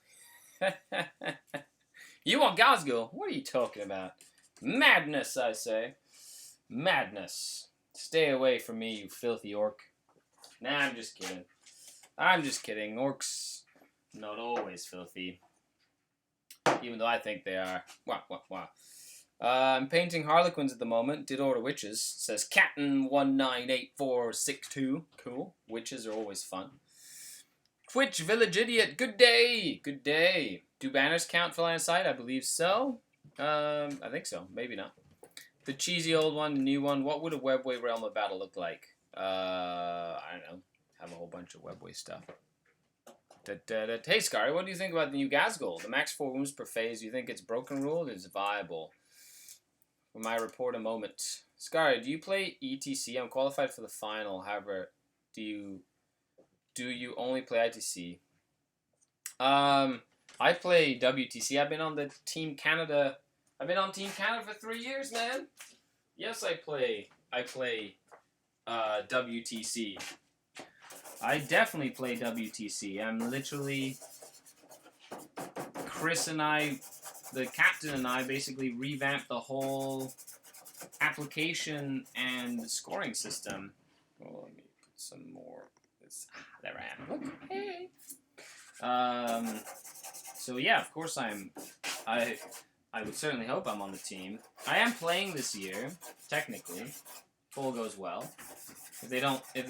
[SPEAKER 2] You want Gazgul? What are you talking about? Madness, I say. Madness. Stay away from me, you filthy orc. Nah, I'm just kidding. I'm just kidding. Orcs, not always filthy. Even though I think they are. Wow. I'm painting Harlequins at the moment. Did order witches. Says Captain198462. Cool. Witches are always fun. Twitch Village Idiot. Good day. Good day. Do banners count for line of sight? I believe so. I think so. Maybe not. The cheesy old one, the new one. What would a Webway Realm of Battle look like? I don't know. Have a whole bunch of Webway stuff. Hey, Skari, what do you think about the new Gazgul? The max 4 wounds per phase. Do you think it's broken ruled? Is viable? For my report a moment. Skari, do you play ETC? I'm qualified for the final. However, do you only play ITC? I play WTC. I've been on the Team Canada. I've been on Team Canada for 3 years, man. Yes, I play WTC. I definitely play WTC. I'm literally... Chris and I, the captain and I, basically revamped the whole application and the scoring system. Well, let me put some more. There I am. Look, hey. So yeah, of course I would certainly hope I'm on the team. I am playing this year, technically. If all goes well. If they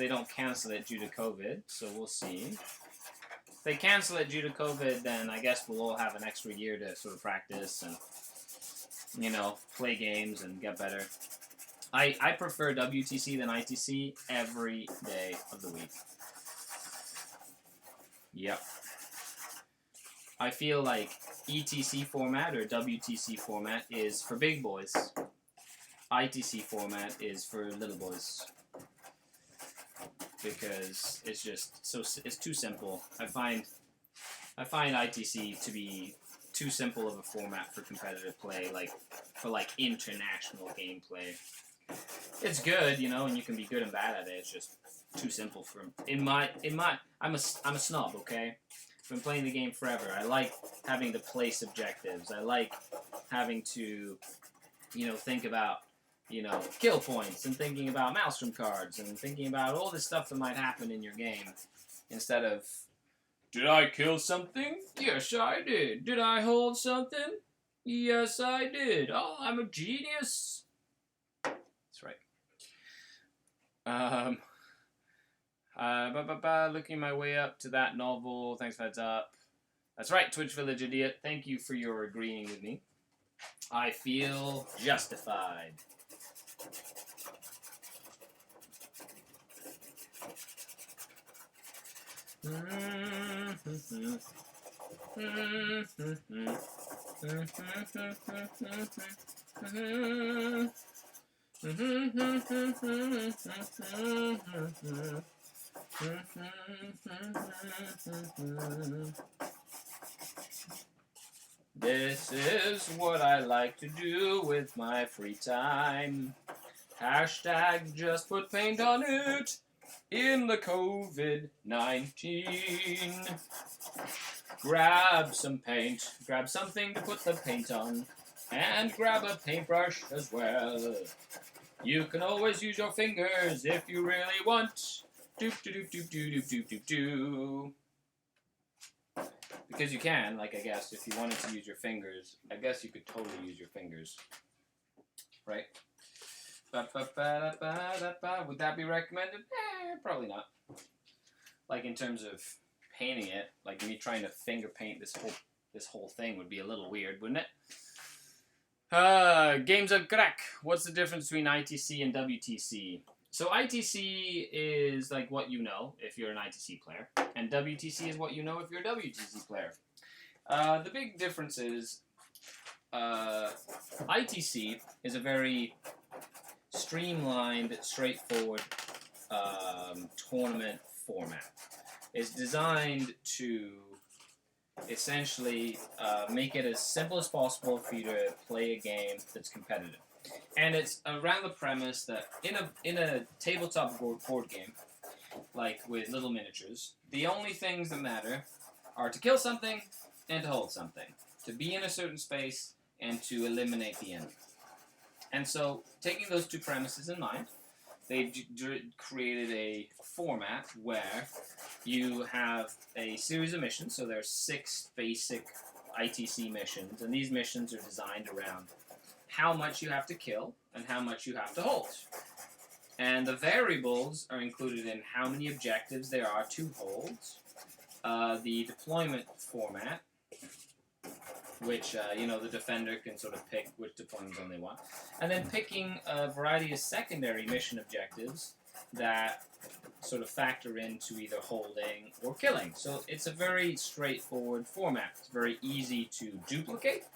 [SPEAKER 2] don't cancel it due to COVID, so we'll see. If they cancel it due to COVID, then I guess we'll all have an extra year to sort of practice and, you know, play games and get better. I prefer WTC than ITC every day of the week. Yep. I feel like ETC format or WTC format is for big boys. ITC format is for little boys. Because it's just it's too simple. I find ITC to be too simple of a format for competitive play, like for like international gameplay. It's good, you know, and you can be good and bad at it. It's just too simple for I'm a snob, okay? I've been playing the game forever. I like having to place objectives. I like having to, you know, think about, you know, kill points and thinking about maelstrom cards and thinking about all this stuff that might happen in your game instead of, did I kill something? Yes, I did. Did I hold something? Yes, I did. Oh, I'm a genius. That's right. Looking my way up to that novel. Thanks for heads up. That's right, Twitch Village Idiot. Thank you for your agreeing with me. I feel justified. This is what I like to do with my free time. Hashtag just put paint on it in the COVID-19. Grab some paint, grab something to put the paint on, and grab a paintbrush as well. You can always use your fingers if you really want. Doop doop doop doop doop doop doop doop. Because you can, like, I guess, if you wanted to use your fingers, I guess you could totally use your fingers. Right? Would that be recommended? Probably not. Like, in terms of painting it, like me trying to finger paint this whole thing would be a little weird, wouldn't it? Games of crack. What's the difference between ITC and WTC? So ITC is like what you know if you're an ITC player, and WTC is what you know if you're a WTC player. The big difference is ITC is a very streamlined, straightforward tournament format. It's designed to essentially make it as simple as possible for you to play a game that's competitive. And it's around the premise that in a tabletop board game, like with little miniatures, the only things that matter are to kill something and to hold something, to be in a certain space and to eliminate the enemy. And so, taking those two premises in mind, they've created a format where you have a series of missions. So there's 6 basic ITC missions, and these missions are designed around how much you have to kill and how much you have to hold. And the variables are included in how many objectives there are to hold, the deployment format, which, you know, the defender can sort of pick which deployment zone they want, and then picking a variety of secondary mission objectives that sort of factor into either holding or killing. So it's a very straightforward format. It's very easy to duplicate.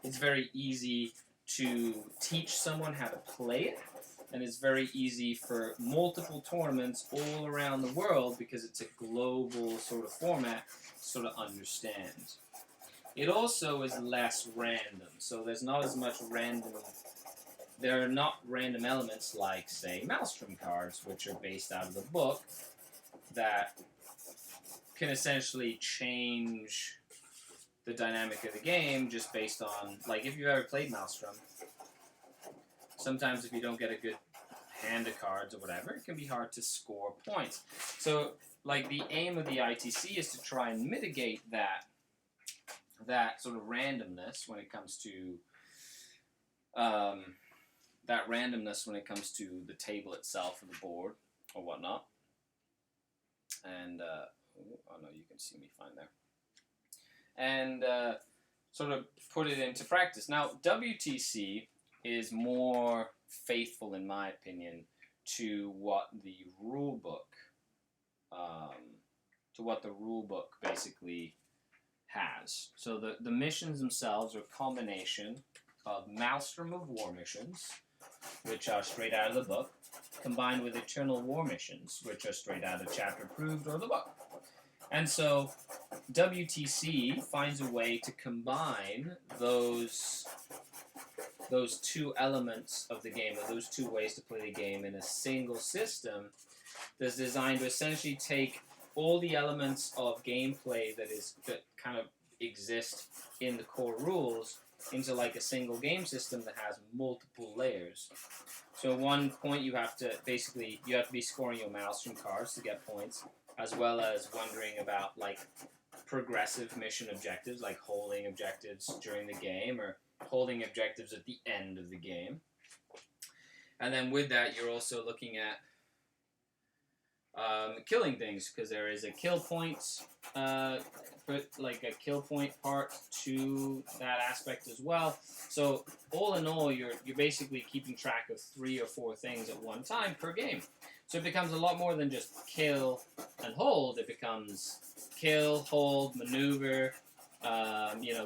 [SPEAKER 2] It's very easy to teach someone how to play it, and it's very easy for multiple tournaments all around the world because it's a global sort of format to sort of understand. It also is less random, so there's not as much random. There are not random elements like, say, maelstrom cards, which are based out of the book, that can essentially change the dynamic of the game just based on, like, if you've ever played Maelstrom. sometimes if you don't get a good hand of cards or whatever, it can be hard to score points. So, like, the aim of the ITC is to try and mitigate that sort of randomness when it comes to the table itself or the board or whatnot. And oh no, you can see me fine there. And sort of put it into practice. Now, WTC is more faithful, in my opinion, to what the rule book basically has. So the missions themselves are a combination of Maelstrom of War missions, which are straight out of the book, combined with Eternal War missions, which are straight out of chapter approved or the book. And so WTC finds a way to combine those two elements of the game, or those two ways to play the game, in a single system that's designed to essentially take all the elements of gameplay that kind of exist in the core rules into like a single game system that has multiple layers. So at one point you have to be scoring your Maelstrom cards to get points, as well as wondering about like progressive mission objectives, like holding objectives during the game or holding objectives at the end of the game. And then with that, you're also looking at killing things, because there is a kill point, kill point part to that aspect as well. So all in all, you're basically keeping track of 3 or 4 things at one time per game. So it becomes a lot more than just kill and hold. It becomes kill, hold, maneuver,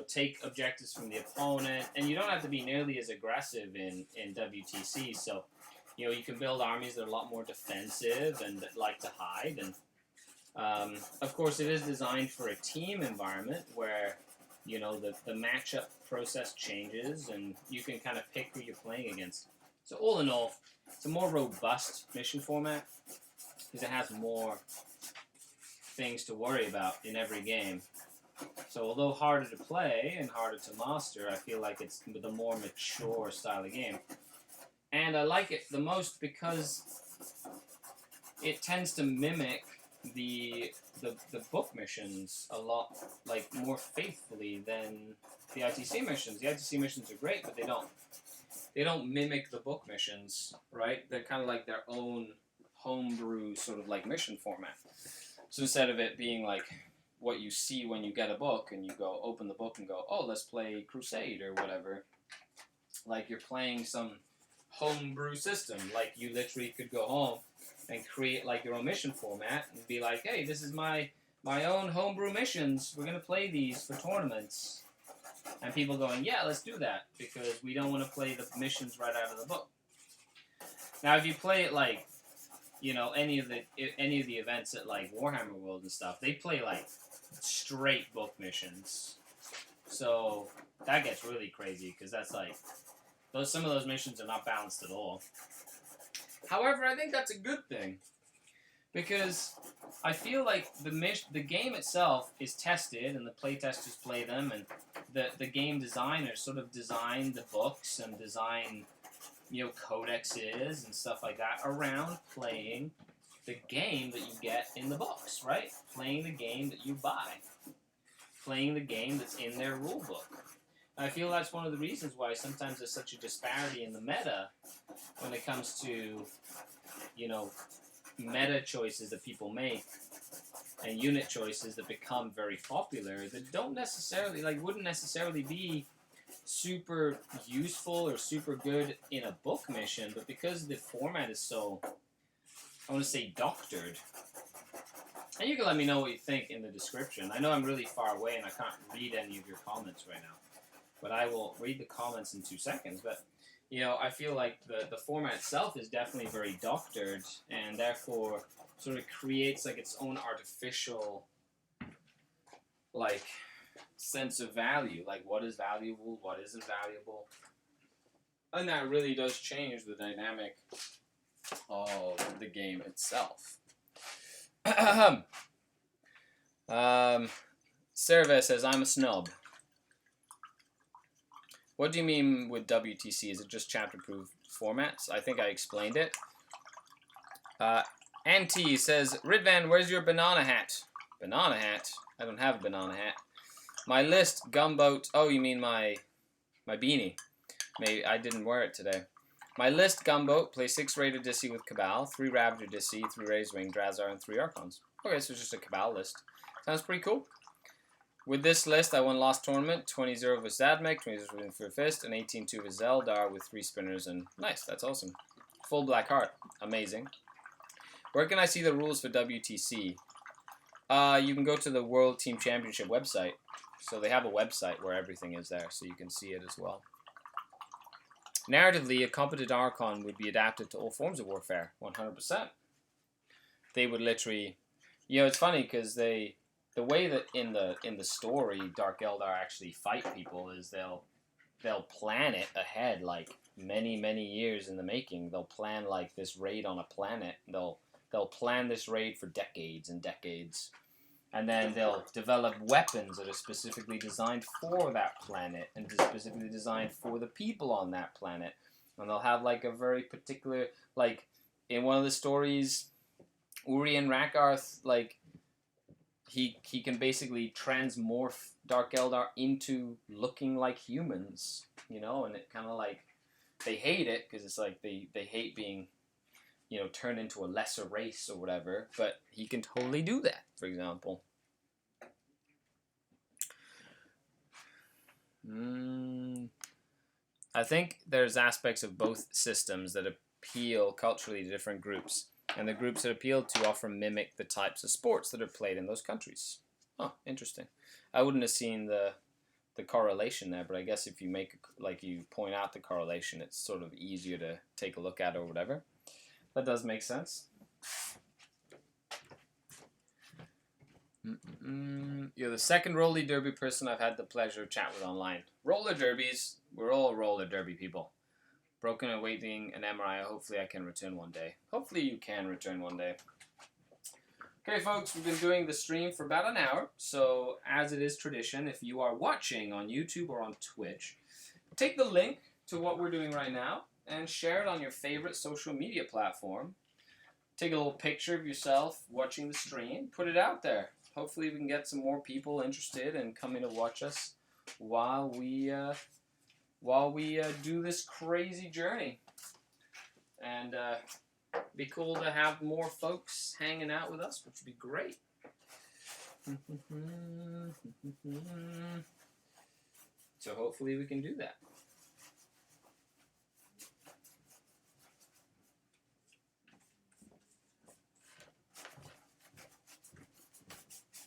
[SPEAKER 2] take objectives from the opponent, and you don't have to be nearly as aggressive in WTC. So, you can build armies that are a lot more defensive and that like to hide. And of course, it is designed for a team environment where the matchup process changes, and you can kind of pick who you're playing against. So all in all, it's a more robust mission format because it has more things to worry about in every game. So although harder to play and harder to master, I feel like it's the more mature style of game. And I like it the most because it tends to mimic the book missions a lot, like, more faithfully than the ITC missions. The ITC missions are great, but they don't mimic the book missions, right? They're kind of like their own homebrew sort of like mission format. So instead of it being like what you see when you get a book and you go open the book and go, oh, let's play Crusade or whatever, like you're playing some homebrew system. Like you literally could go home and create like your own mission format and be like, hey, this is my own homebrew missions. We're going to play these for tournaments. And people going, yeah, let's do that, because we don't want to play the missions right out of the book. Now, if you play it like, any of the events at like Warhammer World and stuff, they play like straight book missions. So that gets really crazy, because that's like, some of those missions are not balanced at all. However, I think that's a good thing, because I feel like the game itself is tested, and the playtesters play them, and the game designers sort of design the books and design, codexes and stuff like that around playing the game that you get in the books, right? Playing the game that you buy. Playing the game that's in their rule book. And I feel that's one of the reasons why sometimes there's such a disparity in the meta when it comes to, meta choices that people make and unit choices that become very popular that don't necessarily, wouldn't necessarily be super useful or super good in a book mission, but because the format is so, I want to say, doctored. And you can let me know what you think in the description. I know I'm really far away and I can't read any of your comments right now, but I will read the comments in 2 seconds. But I feel like the format itself is definitely very doctored, and therefore sort of creates like its own artificial sense of value, like what is valuable, what isn't valuable. And that really does change the dynamic of the game itself. Cerve says, I'm a snub. What do you mean with WTC? Is it just chapter-proof formats? I think I explained it. Auntie says, Ridvan, where's your banana hat? Banana hat? I don't have a banana hat. My list, Gumboat. Oh, you mean my beanie. Maybe I didn't wear it today. My list, Gumboat. Play 6 Raider Dissi with Cabal, 3 Ravager Dissi, 3 Razorwing Drazar, and 3 Archons. Okay, so it's just a Cabal list. Sounds pretty cool. With this list, I won Lost Tournament, 20-0 with Zadmek, 20-0 for Fist, and 18-2 with Zeldar with 3 spinners, and nice, that's awesome. Full Black Heart, amazing. Where can I see the rules for WTC? You can go to the World Team Championship website. So they have a website where everything is there, so you can see it as well. Narratively, a competent Archon would be adapted to all forms of warfare, 100%. They would literally, you know, it's funny because the way that in the story Dark Eldar actually fight people is they'll plan it ahead, like many years in the making. They'll plan like this raid on a planet. They'll plan this raid for decades and decades. And then they'll develop weapons that are specifically designed for that planet and specifically designed for the people on that planet. And they'll have like a very particular, like in one of the stories, Urian Rakarth, like he can basically transmorph Dark Eldar into looking like humans, you know, and it kind of like, they hate it because it's like they hate being, you know, turn into a lesser race or whatever, but he can totally do that, for example. I think there's aspects of both systems that appeal culturally to different groups, and the groups that appeal to often mimic the types of sports that are played in those countries. Oh, interesting. I wouldn't have seen the correlation there, but I guess if you make, like, you point out the correlation, it's sort of easier to take a look at or whatever. That does make sense. You're the second roller derby person I've had the pleasure of chat with online. Roller derbies, we're all roller derby people. Broken awaiting an MRI. Hopefully I can return one day. Hopefully you can return one day. Okay, folks, we've been doing the stream for about an hour. So, as it is tradition, if you are watching on YouTube or on Twitch, take the link to what we're doing right now and share it on your favorite social media platform. Take a little picture of yourself watching the stream. Put it out there. Hopefully we can get some more people interested in coming to watch us while we do this crazy journey. And be cool to have more folks hanging out with us, which would be great. So hopefully we can do that.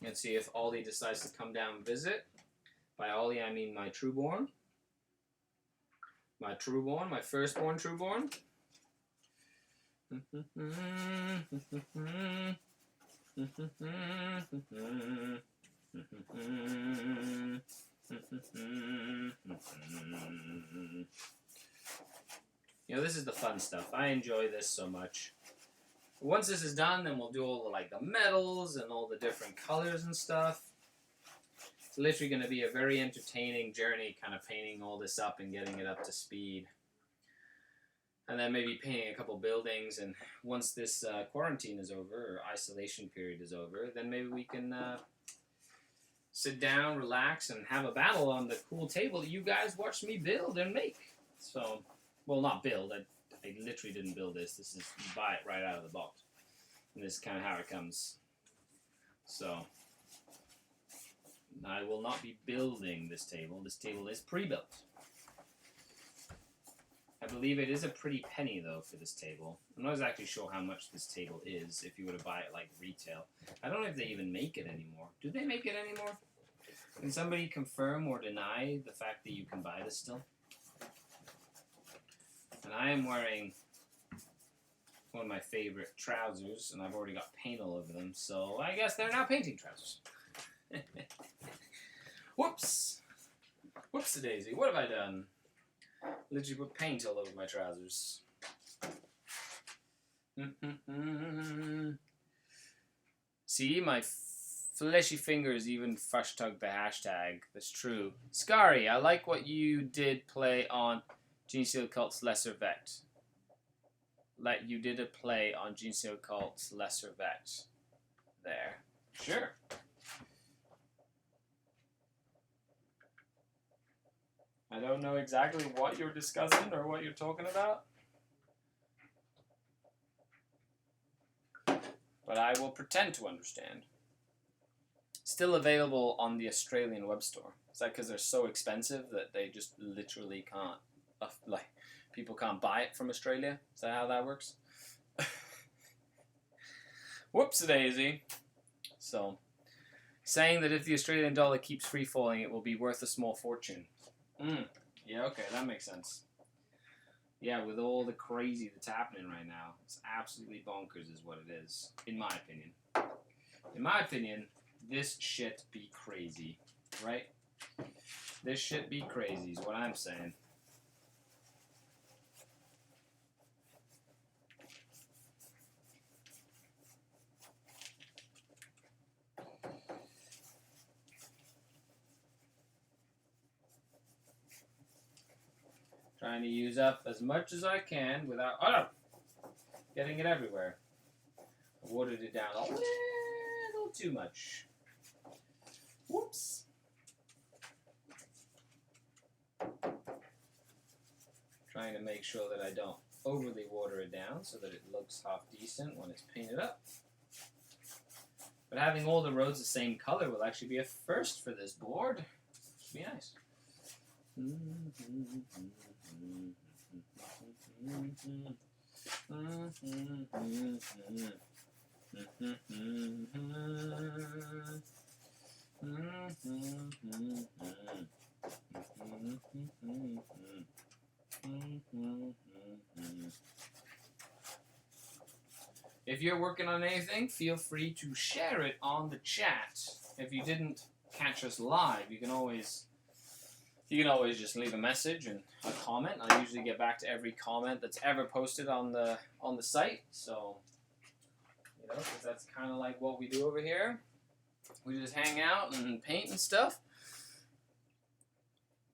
[SPEAKER 2] Let's see if Ollie decides to come down and visit. By Ollie, I mean my trueborn. My trueborn, my firstborn trueborn. You know, this is the fun stuff. I enjoy this so much. Once this is done, then we'll do all the, like, the metals and all the different colors and stuff. It's literally going to be a very entertaining journey, kind of painting all this up and getting it up to speed. And then maybe painting a couple buildings, and once this quarantine is over, or isolation period is over, then maybe we can sit down, relax, and have a battle on the cool table that you guys watched me build and make. So, well, not build, I literally didn't build this. This is, you buy it right out of the box. And this is kind of how it comes. So, I will not be building this table. This table is pre-built. I believe it is a pretty penny, though, for this table. I'm not exactly sure how much this table is if you were to buy it, like, retail. I don't know if they even make it anymore. Do they make it anymore? Can somebody confirm or deny the fact that you can buy this still? And I am wearing one of my favorite trousers, and I've already got paint all over them, so I guess they're now painting trousers. Whoops! Whoops-a-daisy, what have I done? Literally put paint all over my trousers. See, my Fleshy fingers even fresh tug the hashtag. That's true. Skari, I like what you did play on Gene Seal Cult's Lesser Vet. You did a play on Gene Seal Cult's Lesser Vet. There. Sure. I don't know exactly what you're discussing or what you're talking about. But I will pretend to understand. Still available on the Australian web store. Is that because they're so expensive that they just literally can't, like, people can't buy it from Australia? Is that how that works? Whoops-a-daisy. So, saying that if the Australian dollar keeps free falling, it will be worth a small fortune. Yeah, okay, that makes sense. Yeah, with all the crazy that's happening right now, it's absolutely bonkers is what it is, in my opinion. In my opinion, this shit be crazy, right? This shit be crazy is what I'm saying. Trying to use up as much as I can without getting it everywhere. I watered it down a little too much. Whoops. Trying to make sure that I don't overly water it down so that it looks half decent when it's painted up. But having all the roads the same color will actually be a first for this board. Should be nice. If you're working on anything, feel free to share it on the chat. If you didn't catch us live, you can always just leave a message and a comment. I usually get back to every comment that's ever posted on the site. So, because that's kind of like what we do over here. We just hang out and paint and stuff.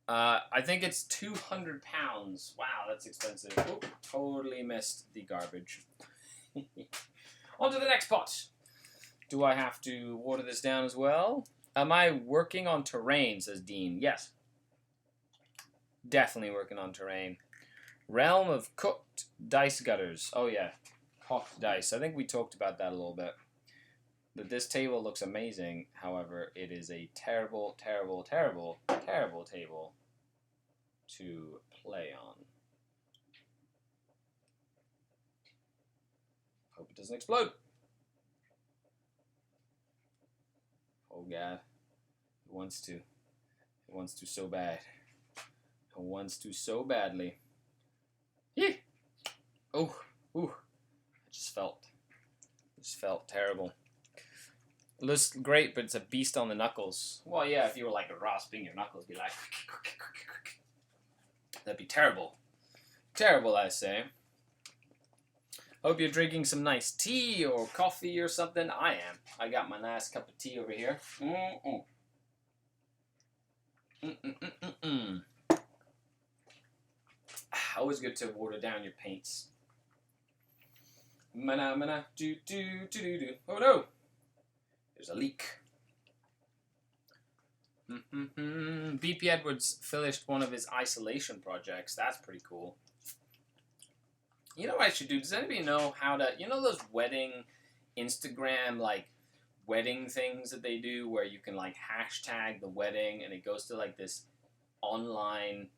[SPEAKER 2] I think it's 200 pounds. Wow, that's expensive. Oh, totally missed the garbage. On to the next pot. Do I have to water this down as well? Am I working on terrain, says Dean. Yes. Definitely working on terrain. Realm of cooked dice gutters. Oh yeah, cocked dice. I think we talked about that a little bit. That this table looks amazing. However, it is a terrible, terrible, terrible, terrible table to play on. Hope it doesn't explode. Oh god, it wants to. It wants to so bad. It wants to so badly. Yeah. Oh, ooh. I just felt terrible. It looks great, but it's a beast on the knuckles. Well, yeah, if you were like rasping your knuckles, be like, that'd be terrible. Terrible, I say. Hope you're drinking some nice tea or coffee or something. I am. I got my nice cup of tea over here. Always good to water down your paints. Mana, do. Oh no! There's a leak. BP Edwards finished one of his isolation projects. That's pretty cool. You know what I should do? Does anybody know how to... You know those wedding Instagram, like, wedding things that they do where you can, like, hashtag the wedding and it goes to, like, this online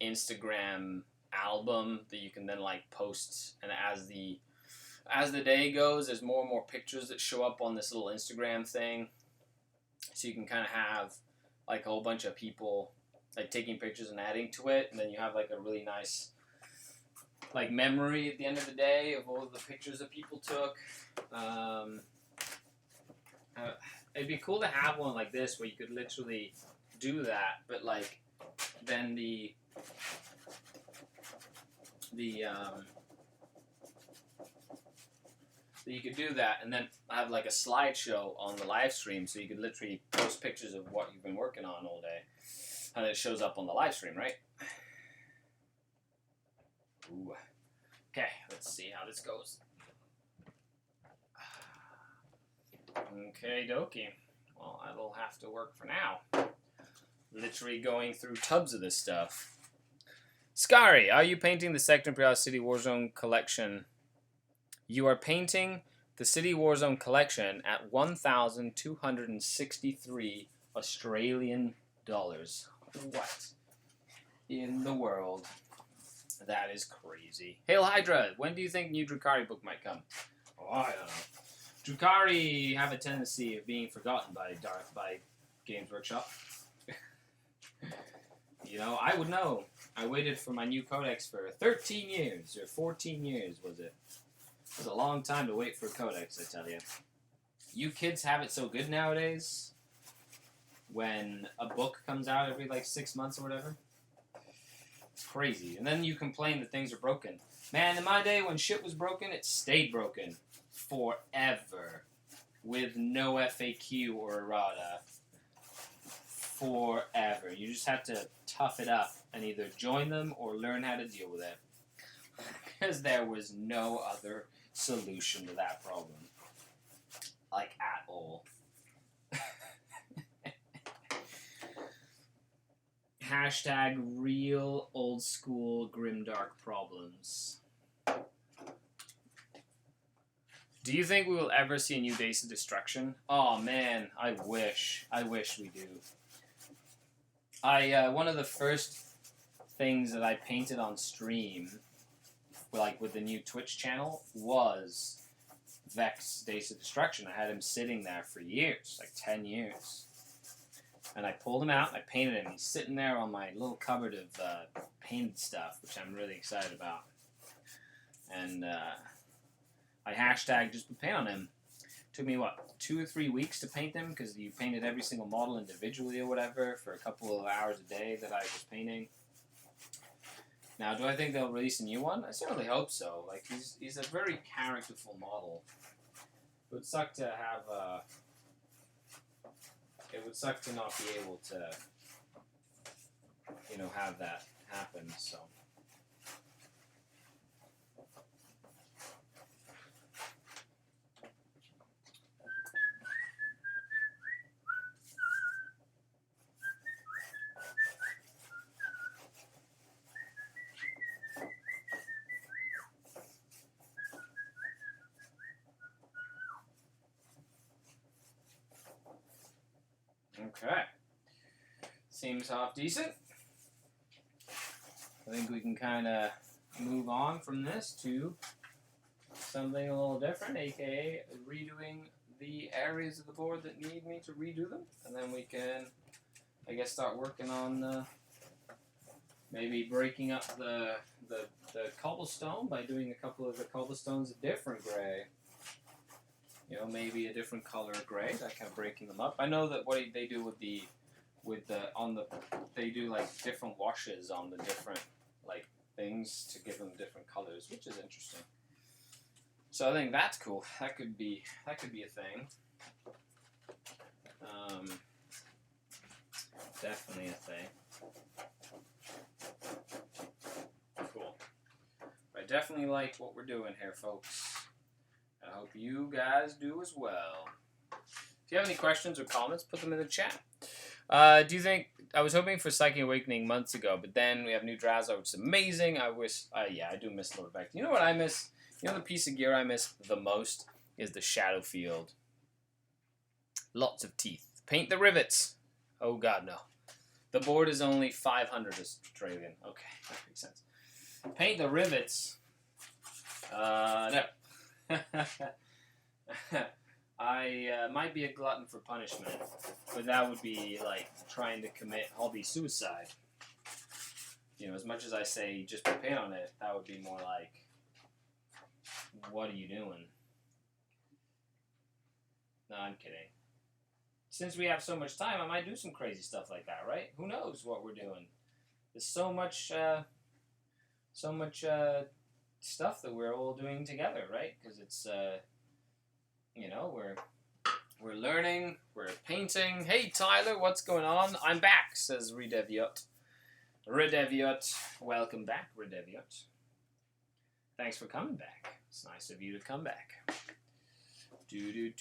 [SPEAKER 2] Instagram album that you can then, like, post, and as the day goes, there's more and more pictures that show up on this little Instagram thing. So you can kind of have, like, a whole bunch of people, like, taking pictures and adding to it, and then you have, like, a really nice, like, memory at the end of the day of all the pictures that people took. It'd be cool to have one like this where you could literally do that, but, like, then the So you could do that, and then have like a slideshow on the live stream, so you could literally post pictures of what you've been working on all day, and it shows up on the live stream, right? Ooh. Okay, let's see how this goes. Okay, dokie. Well, that'll have to work for now. Literally going through tubs of this stuff. Skari, are you painting the Sector Imperial City Warzone collection? You are painting the City Warzone collection at 1,263 Australian dollars. What in the world? That is crazy. Hail Hydra, when do you think new Drukhari book might come? Oh, I don't know. Drukhari have a tendency of being forgotten by Games Workshop. You know, I would know. I waited for my new codex for 13 years, or 14 years, was it? It was a long time to wait for a codex, I tell you. You kids have it so good nowadays, when a book comes out every, like, 6 months or whatever. It's crazy. And then you complain that things are broken. Man, in my day, when shit was broken, it stayed broken. Forever. With no FAQ or errata. Forever. You just have to tough it up and either join them or learn how to deal with it. Because there was no other solution to that problem. Like, at all. Hashtag real old school grimdark problems. Do you think we will ever see a new Days of Destruction? Oh man, I wish. I wish we do. One of the first things that I painted on stream, like with the new Twitch channel, was Vex Days of Destruction. I had him sitting there for years, like 10 years. And I pulled him out, and I painted him. He's sitting there on my little cupboard of painted stuff, which I'm really excited about. And I hashtagged just to paint on him. Took me, 2 or 3 weeks to paint them, because you painted every single model individually or whatever for a couple of hours a day that I was painting. Now, do I think they'll release a new one? I certainly hope so. Like, he's a very characterful model. It would suck to have... It would suck to not be able to, you know, have that happen, so. Okay. Seems half decent. I think we can kind of move on from this to something a little different, aka redoing the areas of the board that need me to redo them. And then we can, I guess, start working on maybe breaking up the cobblestone by doing a couple of the cobblestones a different gray. You know, maybe a different color gray, that kind of breaking them up. I know that what they do they do like different washes on the different like things to give them different colors, which is interesting. So I think that's cool. That could be a thing. Definitely a thing. Cool. I definitely like what we're doing here, folks. I hope you guys do as well. If you have any questions or comments, put them in the chat. Do you think... I was hoping for Psychic Awakening months ago, but then we have new Drazar, which is amazing. I wish... yeah, I do miss Lord Vector. You know what I miss? You know the piece of gear I miss the most is the Shadow Field. Lots of teeth. Paint the rivets. Oh god, no. The board is only 500 Australian. Okay, that makes sense. Paint the rivets. No. I might be a glutton for punishment, but that would be like trying to commit hobby suicide. You know, as much as I say just put paint on it, that would be more like, what are you doing? No, I'm kidding. Since we have so much time, I might do some crazy stuff like that, right? Who knows what we're doing? There's so much stuff that we're all doing together, right? Because it's you know, we're learning, we're painting. Hey Tyler, what's going on? I'm back, says Redeviot. Redeviot, welcome back, Redeviot. Thanks for coming back. It's nice of you to come back. Do.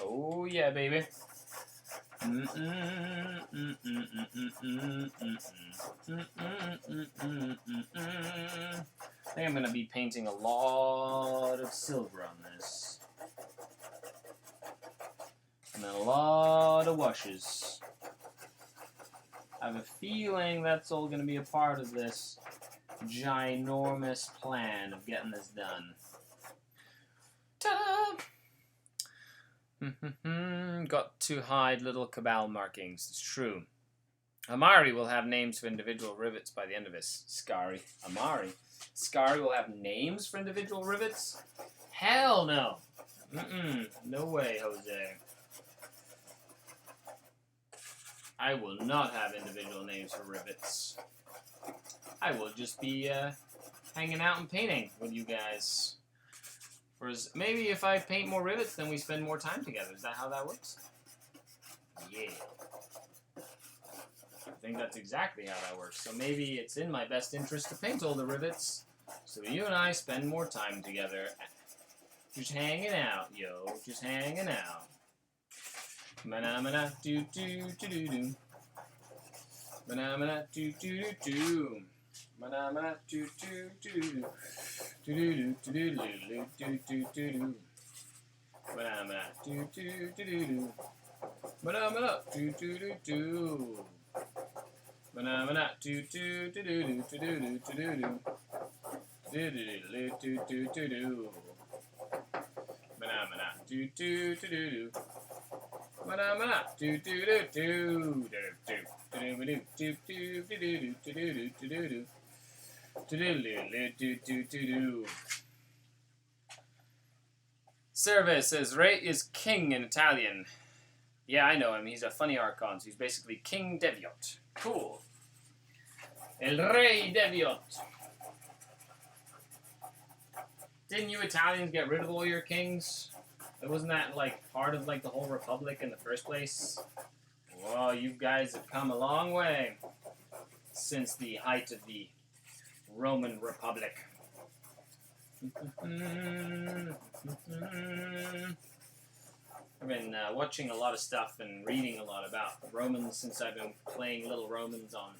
[SPEAKER 2] Oh yeah, baby. I think I'm gonna be painting a lot of silver on this. And a lot of washes. I have a feeling that's all gonna be a part of this ginormous plan of getting this done. Ta-da! Got to hide little cabal markings. It's true. Amari will have names for individual rivets by the end of this. Skari. Amari. Skari will have names for individual rivets? Hell no. No way, Jose. I will not have individual names for rivets. I will just be hanging out and painting with you guys. Whereas maybe if I paint more rivets, then we spend more time together. Is that how that works? Yeah. I think that's exactly how that works. So maybe it's in my best interest to paint all the rivets so that you and I spend more time together. Just hanging out, yo. Just hanging out. Manamana do do do do do. Manamana do do do do. Manamana do do do do. Do do do do do do do do do. Manamana do do do do do. Manamana do do do do. Manamana do do do do do do do do do. Do do do do do. Manamana do do do do do. Manamana do do do do. Service says Ray is king in Italian. Yeah, I know him. He's a funny archon, so he's basically King Deviot. Cool. El Rey Deviot. Didn't you Italians get rid of all your kings? Wasn't that like part of like the whole republic in the first place? Well, you guys have come a long way since the height of the Roman Republic. I've been watching a lot of stuff and reading a lot about Romans since I've been playing Little Romans on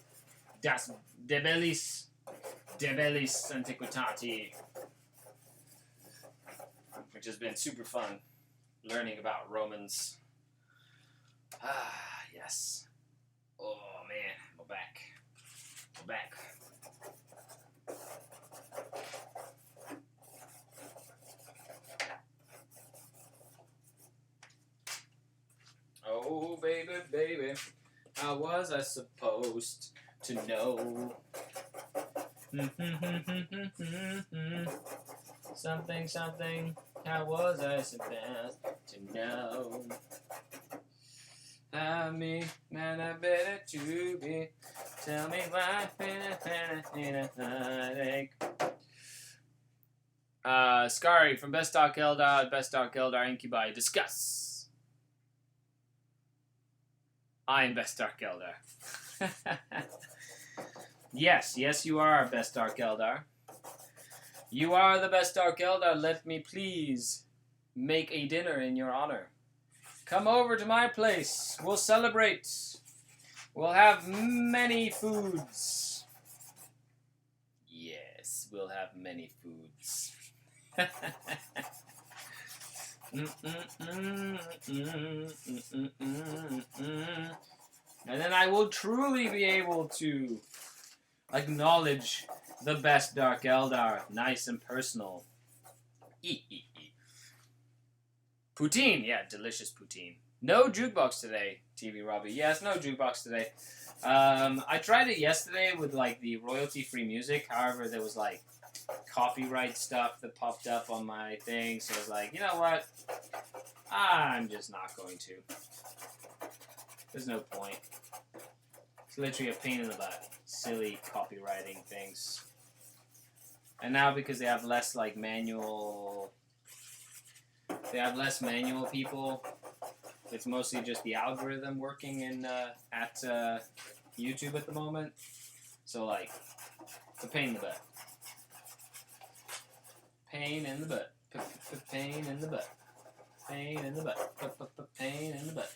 [SPEAKER 2] Das De Bellis Antiquitati, which has been super fun learning about Romans. Ah, yes. Oh, man. We're back. We're back. Oh, baby, baby, how was I supposed to know? Something, something, how was I supposed to know? Me, man, I better to be. Tell me why, in a heartache. Skari from Best Dark Eldar Incubi. Discuss. I am Best Dark Eldar. Yes, you are Best Dark Eldar. You are the Best Dark Eldar. Let me please make a dinner in your honor. Come over to my place. We'll celebrate. We'll have many foods. Yes, we'll have many foods. And then I will truly be able to acknowledge the Best Dark Eldar. Nice and personal. Poutine. Yeah, delicious poutine. No jukebox today, TV Robbie. Yes, no jukebox today. I tried it yesterday with like the royalty-free music. However, there was like copyright stuff that popped up on my thing. So I was like, you know what? I'm just not going to. There's no point. It's literally a pain in the butt. Silly copywriting things. And now because they have less like manual They have less manual people. It's mostly just the algorithm working in at YouTube at the moment. So like, it's a pain in the butt. Pain in the butt. Pain in the butt. Pain in the butt. Pain in the butt.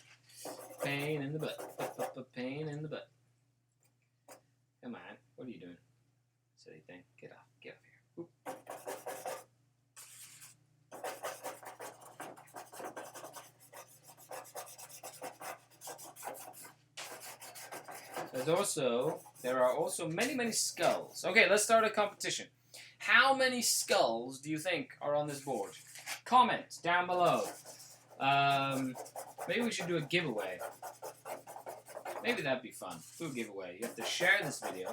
[SPEAKER 2] Pain in the butt. Pain in the butt. Come on, what are you doing? Silly thing. Get off here. Oop. There are also many skulls. Okay, let's start a competition. How many skulls do you think are on this board? Comment down below. Maybe we should do a giveaway. Maybe that'd be fun. Do a giveaway. You have to share this video.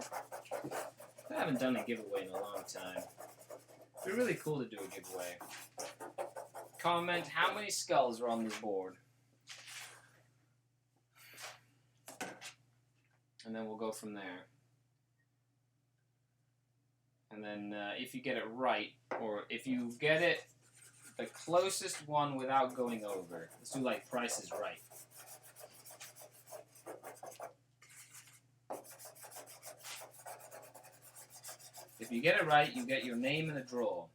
[SPEAKER 2] I haven't done a giveaway in a long time. It'd be really cool to do a giveaway. Comment how many skulls are on this board. And then we'll go from there. And then if you get it right, or if you get it the closest one without going over, let's do like Price is Right. If you get it right, you get your name in the draw.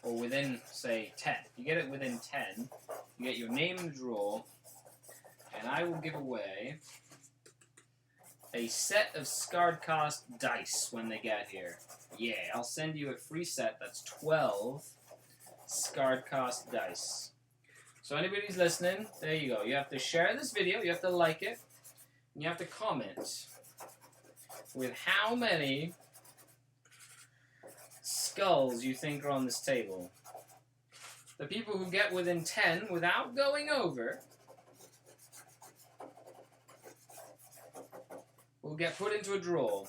[SPEAKER 2] Or within, say, 10. You get it within 10, you get your name in the draw, and I will give away a set of SkaredCast dice when they get here. Yeah, I'll send you a free set that's 12 SkaredCast dice. So anybody who's listening, there you go. You have to share this video, you have to like it, and you have to comment with how many skulls you think are on this table. The people who get within 10 without going over will get put into a draw.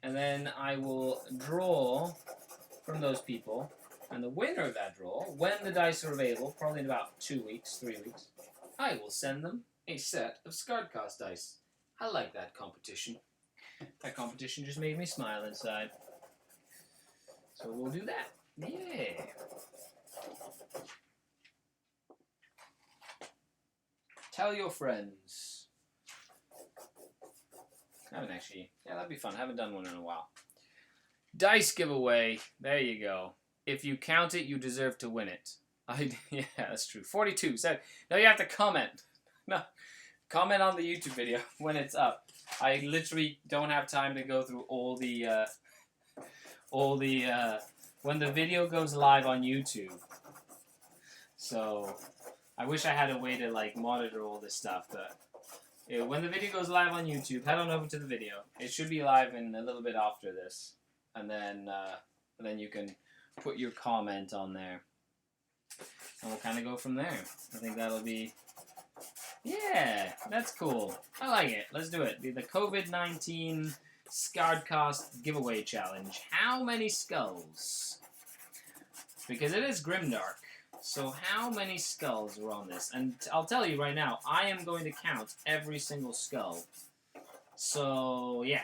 [SPEAKER 2] And then I will draw from those people. And the winner of that draw, when the dice are available, probably in about 2 weeks, 3 weeks, I will send them a set of SkaredCast dice. I like that competition. That competition just made me smile inside. So we'll do that. Yeah. Tell your friends. I haven't actually. Yeah, that'd be fun. I haven't done one in a while. Dice giveaway. There you go. If you count it, you deserve to win it. Yeah, that's true. 42. So now you have to comment. No, comment on the YouTube video when it's up. I literally don't have time to go through all the when the video goes live on YouTube. So I wish I had a way to like monitor all this stuff, but when the video goes live on YouTube, head on over to the video. It should be live in a little bit after this, and then you can put your comment on there, and we'll kind of go from there. I think that'll be, yeah, that's cool. I like it. Let's do it. The COVID-19 SkaredCast giveaway challenge. How many skulls? Because it is grimdark. So how many skulls are on this? And I'll tell you right now, I am going to count every single skull. So, yeah.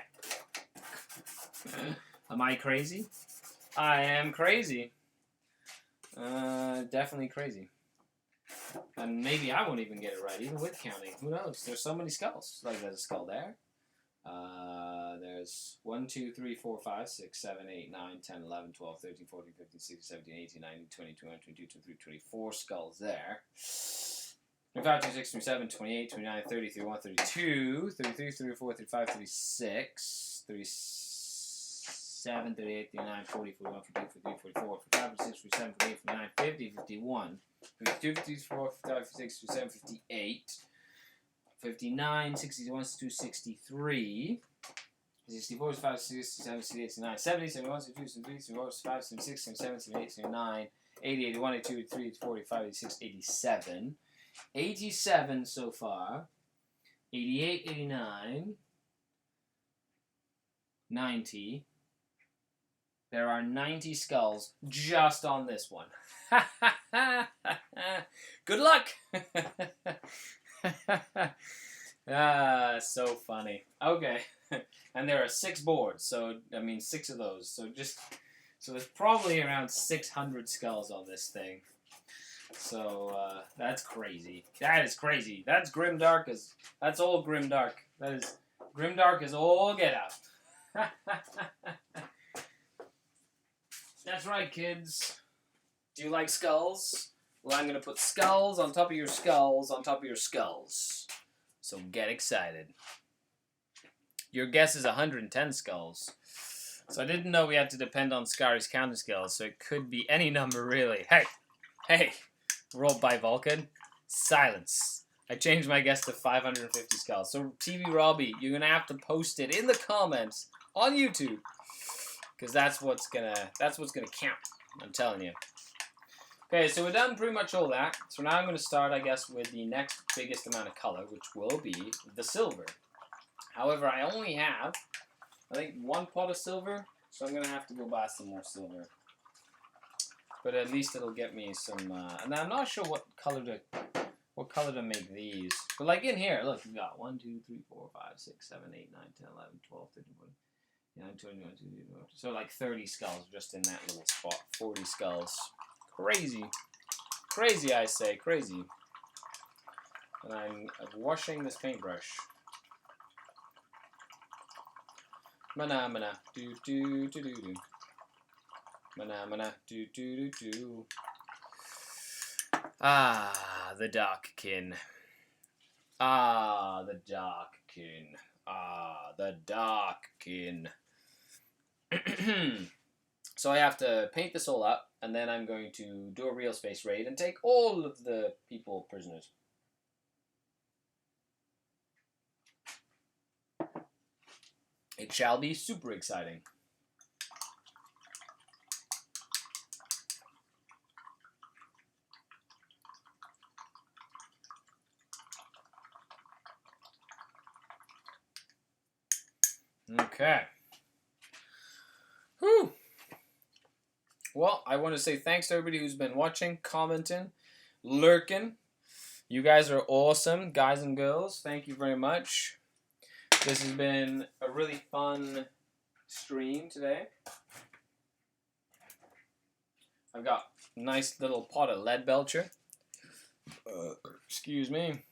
[SPEAKER 2] Am I crazy? I am crazy. Definitely crazy. And maybe I won't even get it right, even with counting. Who knows? There's so many skulls. Like, there's a skull there. There's 1, 2, 3, 4, 5, 6, 7, 8, 9, 10, 11, 12, 13, 14, 15, 16, 17, 18, 19, 20, 21, 22, 23, 24 skulls there. 25, 26, 27, 28, 29, 30, 31, 32, 33, 34, 35, 36, 37, 38, 39, 40, 41, 42, 43, 44, 45, 46, 47, 48, 49, 50, 51, 52, 54, 55, 56, 57, 58, 59, 61, 62, 63, 64, 65, 67, 68, 69, 70, 71, 72, 73, 74, 75, 76, 77, 78, 79, 80, 81, 82, 83, 84, 85, 86, 87. 87 so far. 88, 89, 90. There are 90 skulls just on this one. Good luck! So funny. Okay. And there are 6 boards, so, I mean, 6 of those. So there's probably around 600 skulls on this thing. So that's crazy. That is crazy. That's grimdark. That's all grimdark. That is grimdark is all get out. That's right, kids. Do you like skulls? Well, I'm gonna put skulls on top of your skulls on top of your skulls. So get excited. Your guess is 110 skulls. So I didn't know we had to depend on Skari's counting skills, so it could be any number really. Hey, rolled by Vulcan. Silence. I changed my guess to 550 skulls. So TV Robbie, you're gonna have to post it in the comments on YouTube, because that's what's gonna count. I'm telling you. Okay, so we've done pretty much all that. So now I'm gonna start, I guess, with the next biggest amount of color, which will be the silver. However, I only have, I think, 1 pot of silver, so I'm gonna have to go buy some more silver. But at least it'll get me some. And I'm not sure what color to make these. But like in here, look, we got 1, 2, 3, 4, 5, 6, 7, 8, 9, 10, 11, 12, 13, 14, 20, 21, 22, 23. So like 30 skulls just in that little spot. 40 skulls. Crazy. Crazy, I say. Crazy. And I'm washing this paintbrush. Mana mana do do do do do. Mana mana do do do do. Ah, the Darkkin. Ah, the Darkkin. Ah, the Darkkin. So I have to paint this all up, and then I'm going to do a real space raid and take all of the people prisoners. It shall be super exciting. Okay. Whew. Well, I want to say thanks to everybody who's been watching, commenting, lurking. You guys are awesome, guys and girls. Thank you very much. This has been a really fun stream today. I've got a nice little pot of lead belcher. Excuse me.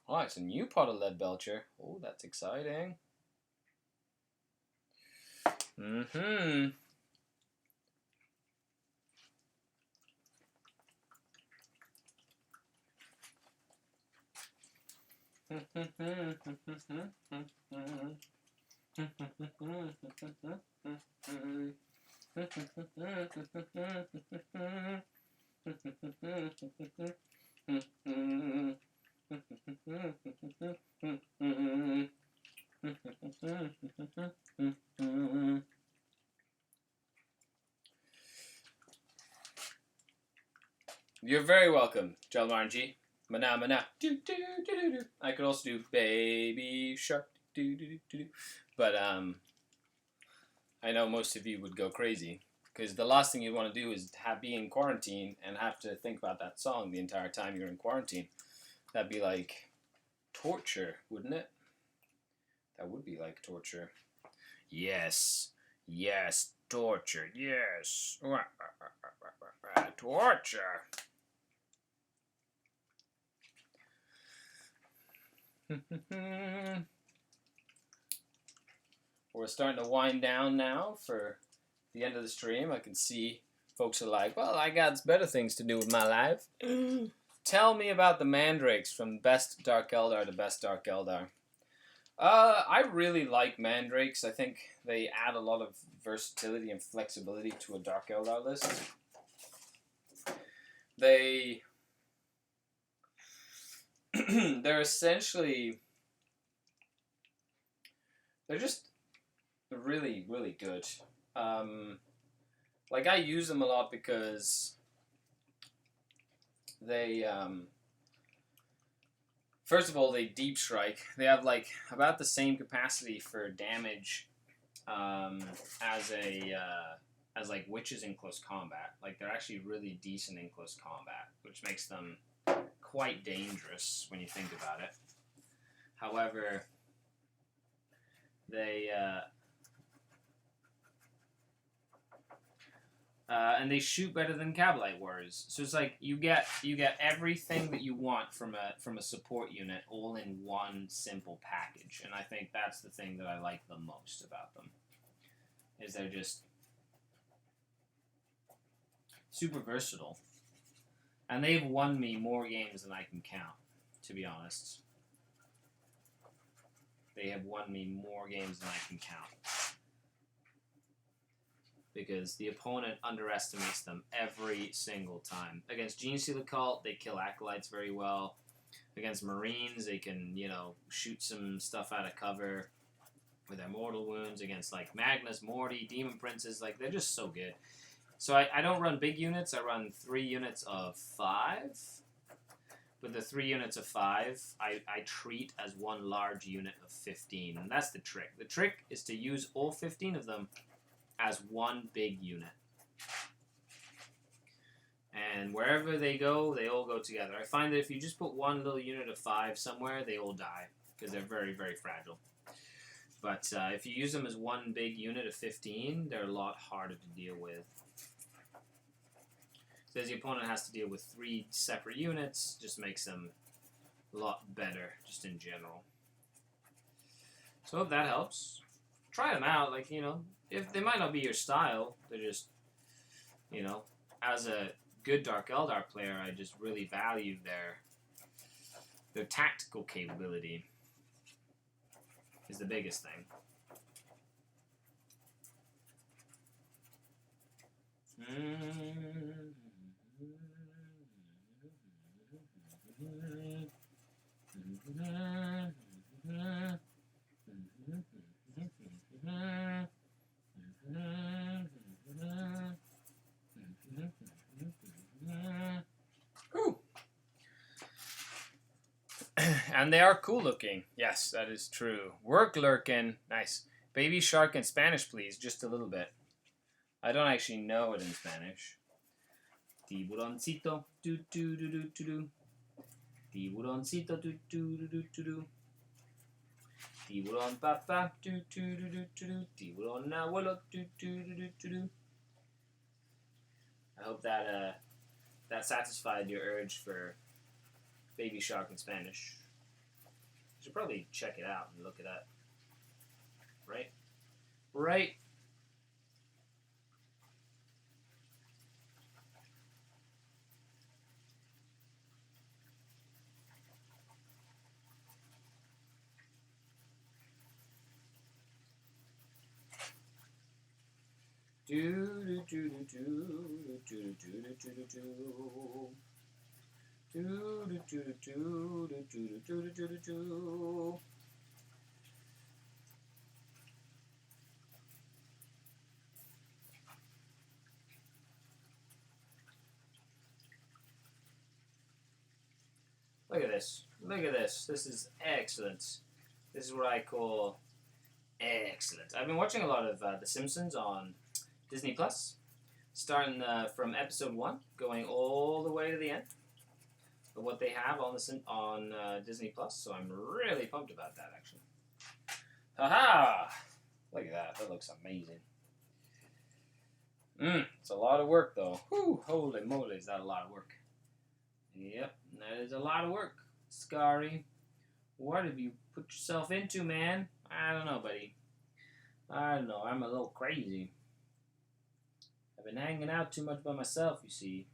[SPEAKER 2] Oh, it's a new pot of lead belcher. Oh, that's exciting. Mm-hmm. You're very welcome, Jalmarnji. Mana mana. Do, do, do, do, do. I could also do Baby Shark. Do, do, do, do, do. But I know most of you would go crazy, because the last thing you want to do is be in quarantine and have to think about that song the entire time you're in quarantine. That'd be like torture, wouldn't it? That would be like torture. Yes. Yes. Torture. Yes. Torture. We're starting to wind down now for the end of the stream. I can see folks are like, well, I got better things to do with my life. Tell me about the Mandrakes from best Dark Eldar to best Dark Eldar. I really like Mandrakes. I think they add a lot of versatility and flexibility to a Dark Eldar list. They're essentially, they're just really, really good. Like, I use them a lot because they, first of all, they deep strike. They have, like, about the same capacity for damage as like witches in close combat. Like, they're actually really decent in close combat, which makes them quite dangerous when you think about it. However, they And they shoot better than Kabalite Warriors. So it's like you get everything that you want from a support unit all in one simple package. And I think that's the thing that I like the most about them. Is they're just super versatile. And they've won me more games than I can count, to be honest. They have won me more games than I can count. Because the opponent underestimates them every single time. Against Gene Stealer Cult, they kill Acolytes very well. Against Marines, they can, shoot some stuff out of cover with their mortal wounds. Against, like, Magnus, Morty, Demon Princes, like, they're just so good. So I don't run big units. I run 3 units of 5. But the 3 units of 5, I treat as one large unit of 15. And that's the trick. The trick is to use all 15 of them as one big unit. And wherever they go, they all go together. I find that if you just put one little unit of 5 somewhere, they all die. Because they're very, very fragile. But if you use them as one big unit of 15, they're a lot harder to deal with. So as the opponent has to deal with 3 separate units, just makes them a lot better, just in general. So if that helps, try them out. Like, if they might not be your style, they're just, as a good Dark Eldar player, I just really value their tactical capability is the biggest thing. Ooh. And they are cool looking. Yes, that is true. Work lurking. Nice. Baby shark in Spanish, please. Just a little bit. I don't actually know it in Spanish. Tiburoncito. Do do do do do do. Tiburoncito. Do do do do do do. Tiburon papá. Do do do do do do. Tiburon abuelo. Do do do do do do. I hope that that satisfied your urge for Baby Shark in Spanish. You should probably check it out and look it up. Right? Right? Do do do do do do do do do do do. Do do do do do do do do do do. Look at this. Look at this. This is excellent. This is what I call excellent. I've been watching a lot of The Simpsons on Disney Plus, starting from episode 1, going all the way to the end of what they have on Disney Plus. So I'm really pumped about that, actually. Haha! Look at that. That looks amazing. It's a lot of work, though. Whew, holy moly, is that a lot of work? Yep, that is a lot of work. Skari, what have you put yourself into, man? I don't know, buddy. I don't know. I'm a little crazy. I've been hanging out too much by myself, you see.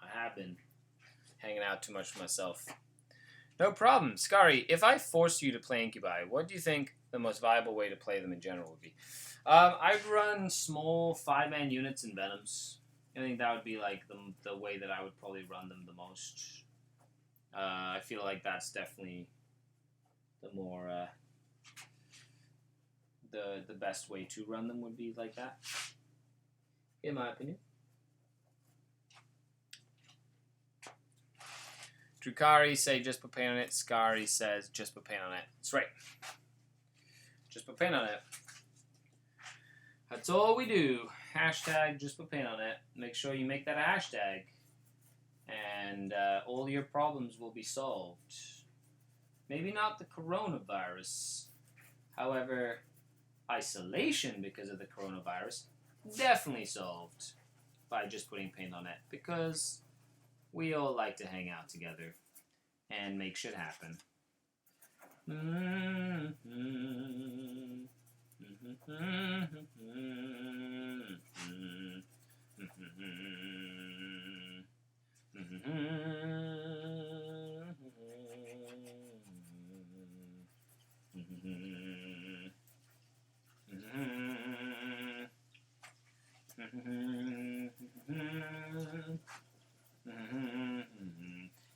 [SPEAKER 2] I have been hanging out too much by myself. No problem. Skari, if I forced you to play Incubi, what do you think the most viable way to play them in general would be? I'd run small 5-man units in Venoms. I think that would be like the way that I would probably run them the most. I feel like that's definitely the more the best way to run them would be like that, in my opinion. Drukari say just put paint on it. Skari says just put paint on it. That's right. Just put paint on it. That's all we do. Hashtag just put paint on it. Make sure you make that a hashtag. And all your problems will be solved. Maybe not the coronavirus. However, isolation because of the coronavirus, definitely solved by just putting paint on it, because we all like to hang out together and make shit happen.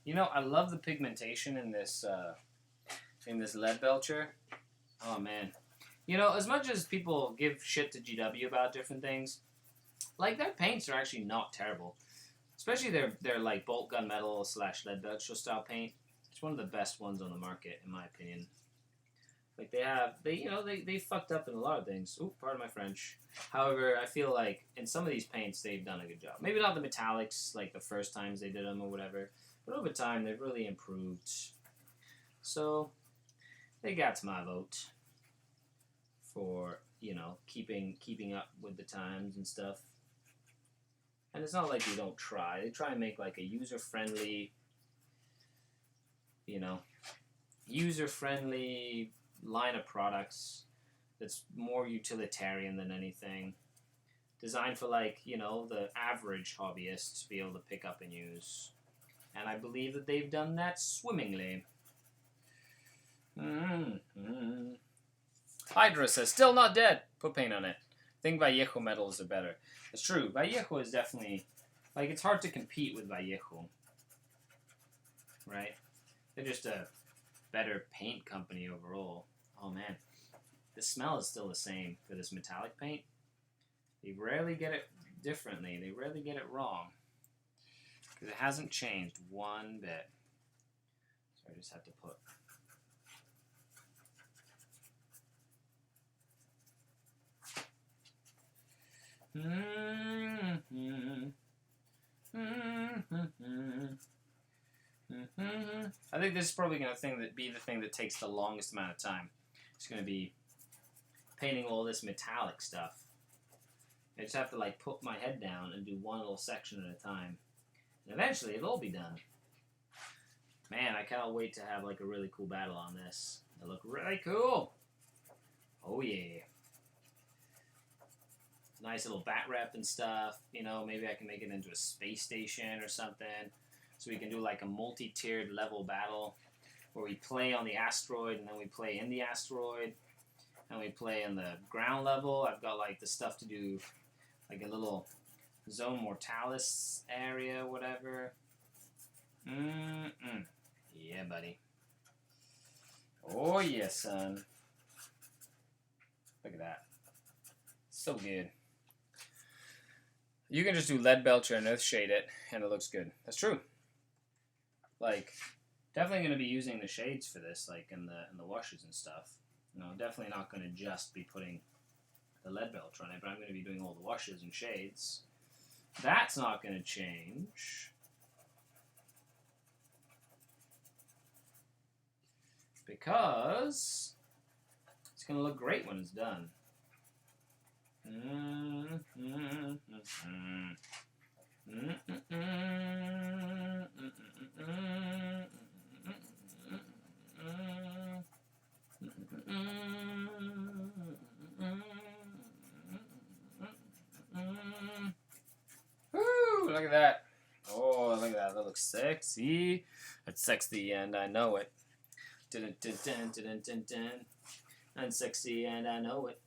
[SPEAKER 2] You know, I love the pigmentation in this lead belcher. Oh man, you know, as much as people give shit to GW about different things, like their paints are actually not terrible. Especially their like bolt gun metal / lead belcher style paint. It's one of the best ones on the market in my opinion. Like they fucked up in a lot of things. Ooh, pardon my French. However, I feel like in some of these paints they've done a good job. Maybe not the metallics like the first times they did them or whatever, but over time they've really improved. So they got my vote for, you know, keeping up with the times and stuff. And it's not like they don't try. They try and make like a user-friendly, you know, user-friendly line of products that's more utilitarian than anything. Designed for, like, you know, the average hobbyist to be able to pick up and use. And I believe that they've done that swimmingly. Hydra says, still not dead. Put paint on it. I think Vallejo metals are better. It's true. Vallejo is definitely, like, it's hard to compete with Vallejo. Right? They're just a better paint company overall. Oh man. The smell is still the same for this metallic paint. They rarely get it differently. They rarely get it wrong. Because it hasn't changed one bit. So I just have to put... I think this is probably going to be the thing that takes the longest amount of time. It's going to be painting all this metallic stuff. I just have to like put my head down and do one little section at a time. And eventually it'll all be done. Man, I cannot wait to have like a really cool battle on this. It'll look really cool. Oh yeah. Nice little bat rep and stuff. You know, maybe I can make it into a space station or something. So we can do like a multi-tiered level battle where we play on the asteroid and then we play in the asteroid and we play in the ground level. I've got like the stuff to do like a little zone mortalis area, whatever. Yeah, buddy. Oh yeah, son. Look at that. So good. You can just do lead belcher and earth shade it and it looks good. That's true. Like, definitely going to be using the shades for this, like in the washes and stuff. You know, definitely not going to just be putting the lead belcher on it, but I'm going to be doing all the washes and shades. That's not going to change. Because it's going to look great when it's done. Woo, look at that. Oh, look at that. That looks sexy. It's sexy and I know it. Dun, dun, dun, dun, dun, dun. I'm sexy and I know it.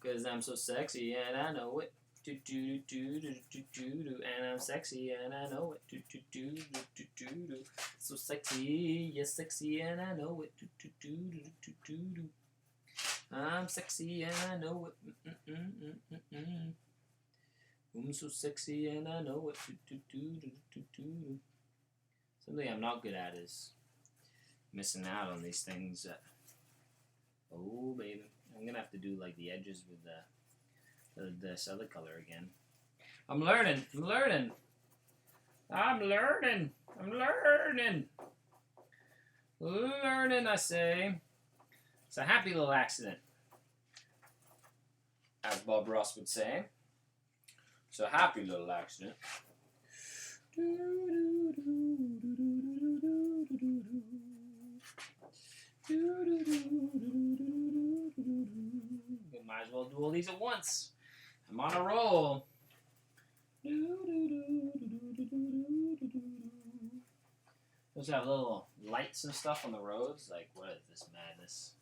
[SPEAKER 2] Cause I'm so sexy and I know it. Do do do do do do do, and I'm sexy and I know it. Do do do do do do do. So sexy, yes, sexy and I know it. Do do do do do do do. I'm sexy and I know it. I'm so sexy and I know it. Do do do do do do. Something I'm not good at is missing out on these things. Oh baby. I'm gonna have to do like the edges with this other color again. I'm learning. Learning, I say. It's a happy little accident. as Bob Ross would say. So happy little accident. You might as well do all these at once. I'm on a roll. Those have little lights and stuff on the roads. Like, what is this madness?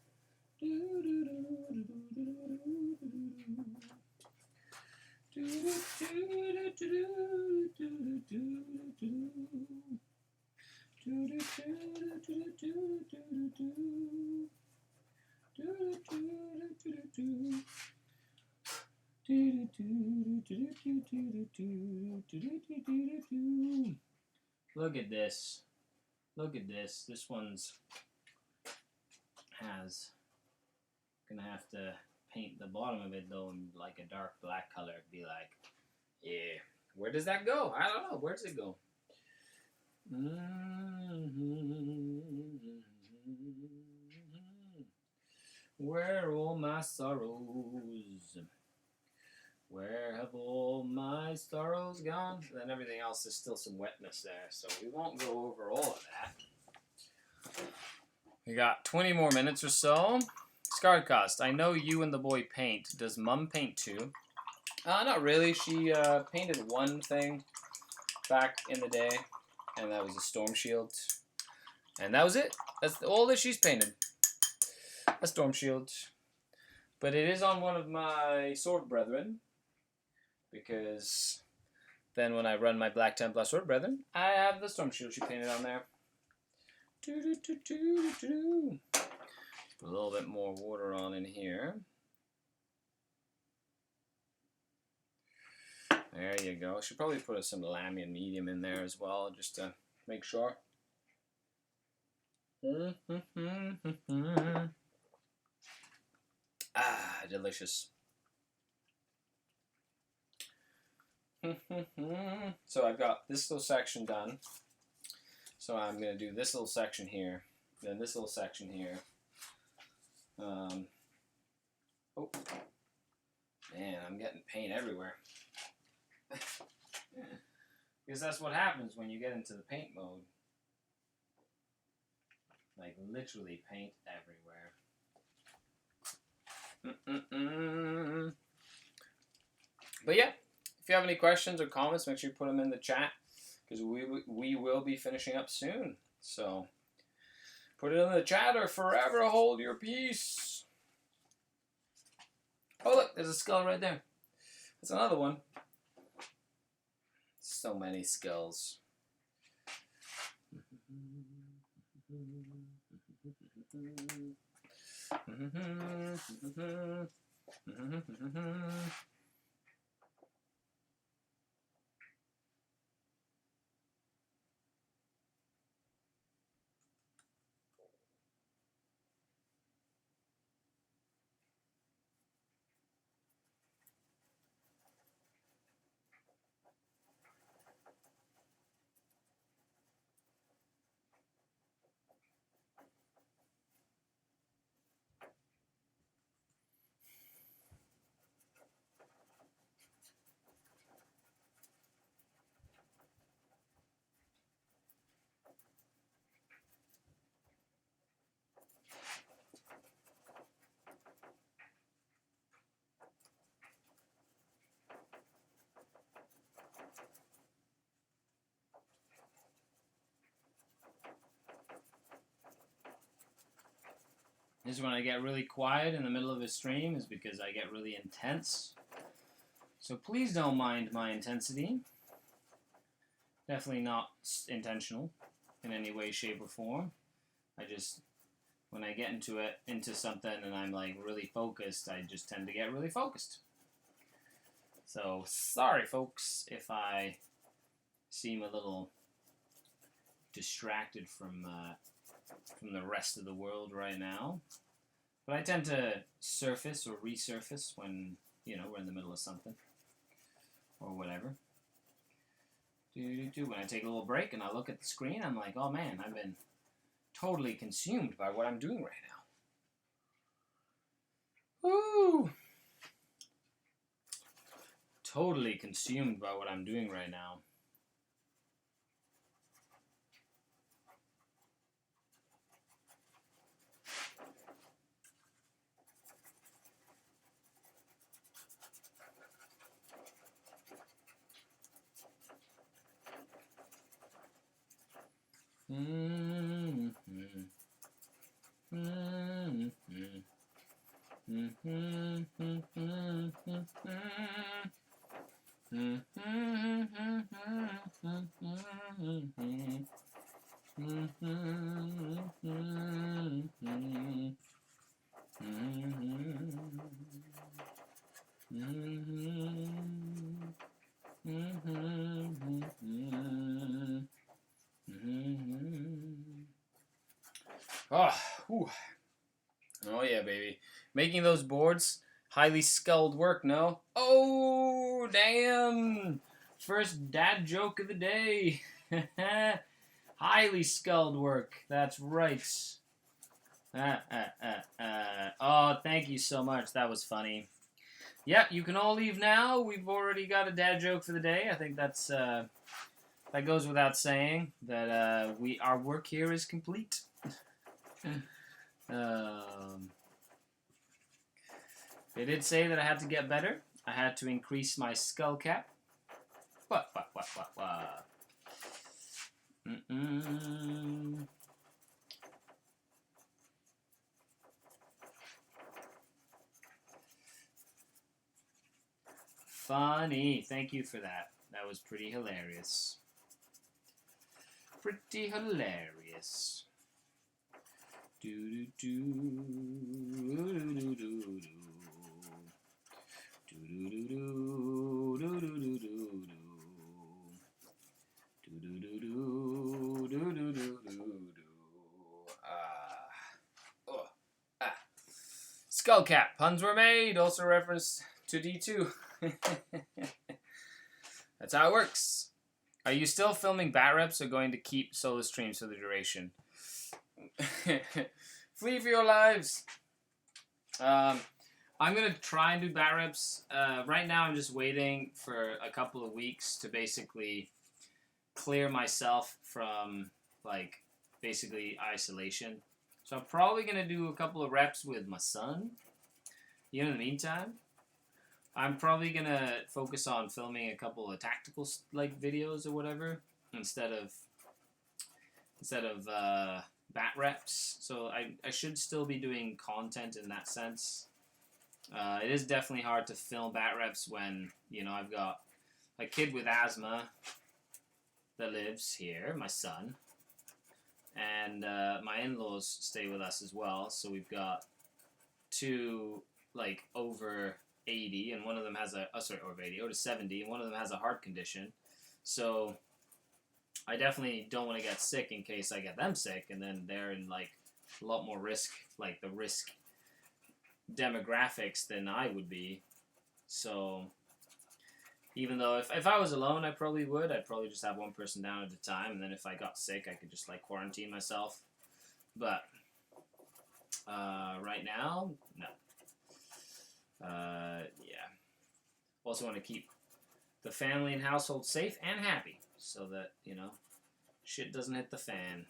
[SPEAKER 2] Look at this. Look at this. This one's gonna have to paint the bottom of it though in like a dark black color. Be like, yeah. Where does that go? I don't know. Where does it go? Where are all my sorrows? Where have all my sorrows gone? And then everything else, there's still some wetness there, so we won't go over all of that. We got 20 more minutes or so. SkaredCast, I know you and the boy paint. Does Mum paint too? Not really. She painted one thing back in the day, and that was a storm shield. And that was it. That's all that she's painted. A storm shield. But it is on one of my sword brethren, because then when I run my Black Templar sword brethren, I have the storm shield she painted on there. Put a little bit more water on in here. There you go. Should probably put some Lamian medium in there as well, just to make sure. Ah, delicious. So I've got this little section done. So I'm going to do this little section here, then this little section here. Oh, man, I'm getting paint everywhere. Because that's what happens when you get into the paint mode. Like, literally paint everywhere. But yeah, if you have any questions or comments, make sure you put them in the chat, because we will be finishing up soon. So put it in the chat or forever hold your peace. Oh look, there's a skull right there. That's another one. So many skulls. This is when I get really quiet in the middle of a stream, is because I get really intense. So please don't mind my intensity. Definitely not intentional in any way, shape, or form. I just, when I get into something and I'm like really focused, I just tend to get really focused. So sorry folks if I seem a little distracted from the rest of the world right now. But I tend to surface or resurface when, you know, we're in the middle of something. Or whatever. When I take a little break and I look at the screen, I'm like, oh man, I've been totally consumed by what I'm doing right now. Woo! totally consumed by what I'm doing right now. Oh, whew. Oh yeah, baby. Making those boards, highly skilled work, no? Oh, damn! First dad joke of the day. Highly skilled work. That's right. Oh, thank you so much. That was funny. Yep, you can all leave now. We've already got a dad joke for the day. I think that's that goes without saying that our work here is complete. They did say that I had to get better. I had to increase my skull cap. What? Funny. Thank you for that. That was pretty hilarious. Pretty hilarious. Do do do do do do. Skullcap. Puns were made. Also reference to D2. That's how it works. Are you still filming bat reps or going to keep solo streams for the duration? Flee for your lives. I'm going to try and do bat reps. Right now I'm just waiting for a couple of weeks to basically clear myself from, like, basically isolation. So I'm probably going to do a couple of reps with my son. In the meantime, I'm probably going to focus on filming a couple of tactical, like, videos or whatever instead of bat reps. So I should still be doing content in that sense. It is definitely hard to film bat reps when, I've got a kid with asthma that lives here, my son, and my in-laws stay with us as well. So we've got two, like, over 80, and one of them has over 80, over 70, and one of them has a heart condition. So I definitely don't want to get sick in case I get them sick, and then they're in, like, a lot more risk, like, the risk demographics than I would be. So even though if I was alone, I'd probably just have one person down at a time, and then if I got sick, I could just, like, quarantine myself. But right now, no. Yeah. Also want to keep the family and household safe and happy so that, shit doesn't hit the fan.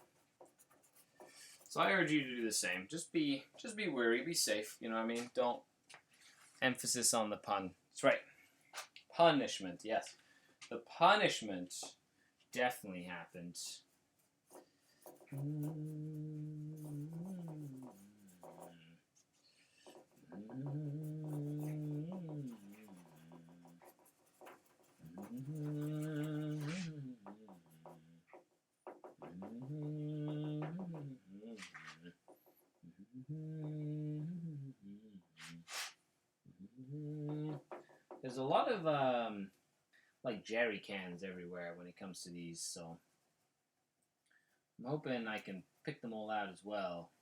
[SPEAKER 2] So I urge you to do the same. Just be wary, be safe, you know what I mean? Don't emphasis on the pun. That's right. Punishment, yes. The punishment definitely happened. There's a lot of like jerry cans everywhere when it comes to these, so I'm hoping I can pick them all out as well.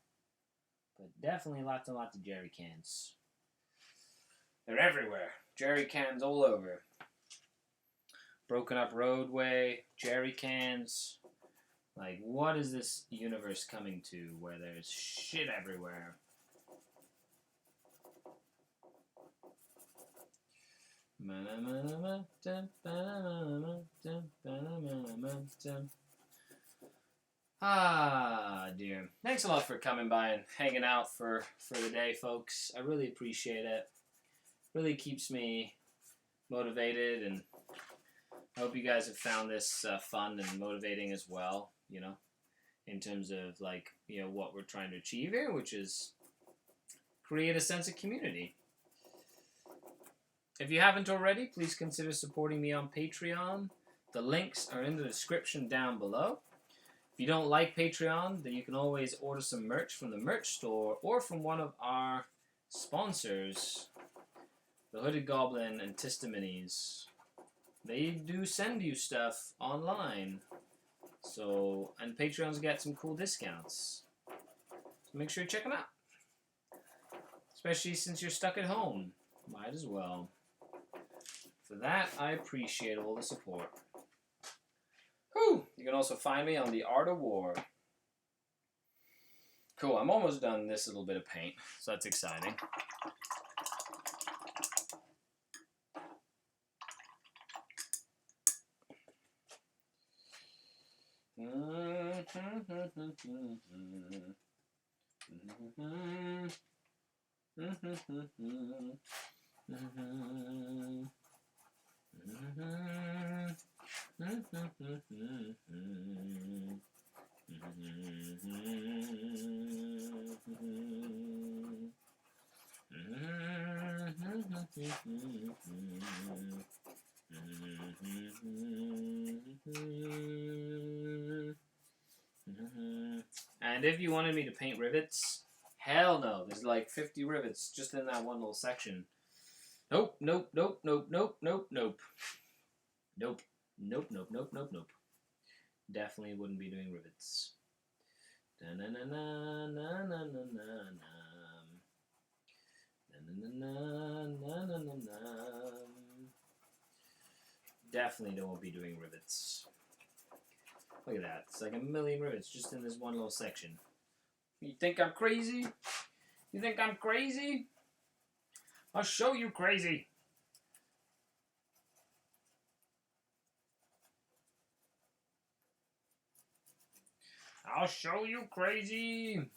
[SPEAKER 2] But definitely lots and lots of jerry cans. They're everywhere. Jerry cans all over. Broken up roadway, jerry cans. Like, what is this universe coming to where there's shit everywhere? Ah, dear. Thanks a lot for coming by and hanging out for the day, folks. I really appreciate it. Really keeps me motivated, and I hope you guys have found this fun and motivating as well, you know, in terms of, like, you know, what we're trying to achieve here, which is create a sense of community. If you haven't already, please consider supporting me on Patreon. The links are in the description down below. If you don't like Patreon, then you can always order some merch from the merch store or from one of our sponsors, the Hooded Goblin and Tista Minis. They do send you stuff online. So, and Patreons get some cool discounts. So make sure you check them out. Especially since you're stuck at home. Might as well. For that, I appreciate all the support. Whew! You can also find me on the Art of War. Cool, I'm almost done this little bit of paint, so that's exciting. And if you wanted me to paint rivets, hell no. There's like 50 rivets just in that one little section. Nope, nope, nope, nope, nope, nope, nope. Nope, nope, nope, nope, nope, nope. Definitely wouldn't be doing rivets. Definitely don't be doing rivets. Look at that. It's like a million rivets just in this one little section. You think I'm crazy? You think I'm crazy? I'll show you crazy. I'll show you crazy.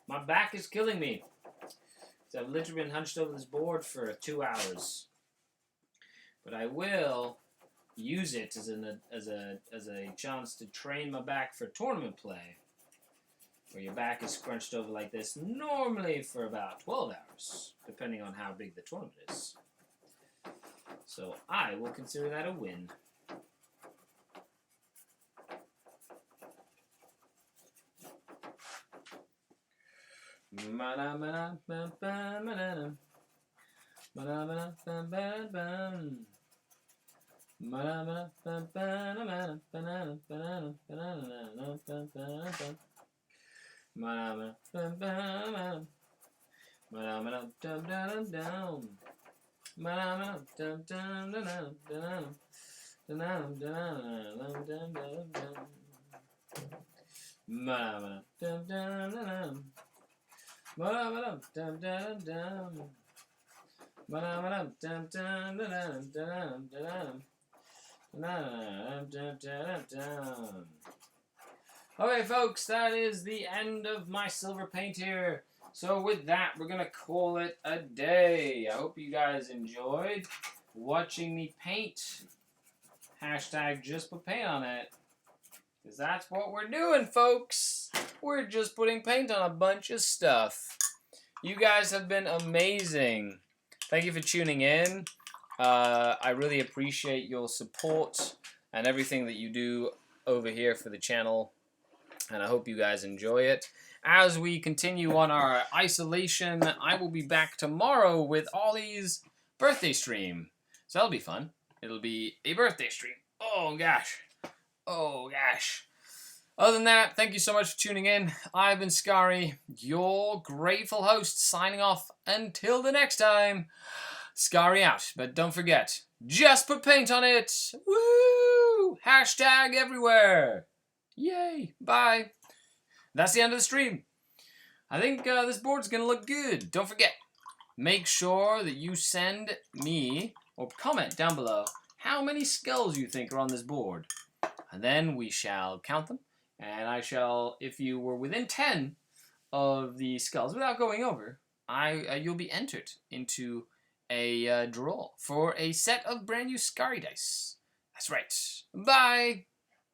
[SPEAKER 2] My back is killing me. So I've literally been hunched over this board for 2 hours. But I will use it as a chance to train my back for tournament play, where your back is scrunched over like this, normally for about 12 hours, depending on how big the tournament is. So I will consider that a win. Okay, folks, that is the end of my silver paint here. So with that, we're going to call it a day. I hope you guys enjoyed watching me paint. Hashtag just put paint on it. Because that's what we're doing, folks. We're just putting paint on a bunch of stuff. You guys have been amazing. Thank you for tuning in. I really appreciate your support and everything that you do over here for the channel. And I hope you guys enjoy it. As we continue on our isolation, I will be back tomorrow with Ollie's birthday stream. So that'll be fun. It'll be a birthday stream. Oh, gosh. Oh, gosh. Other than that, thank you so much for tuning in. I've been Skari, your grateful host, signing off. Until the next time, Skari out. But don't forget, just put paint on it. Woo! Hashtag everywhere. Yay. Bye. That's the end of the stream. I think this board's going to look good. Don't forget, make sure that you send me, or comment down below, how many skulls you think are on this board. And then we shall count them. And I shall, if you were within 10 of the skulls without going over, you'll be entered into a draw for a set of brand new Skari dice. That's right. Bye!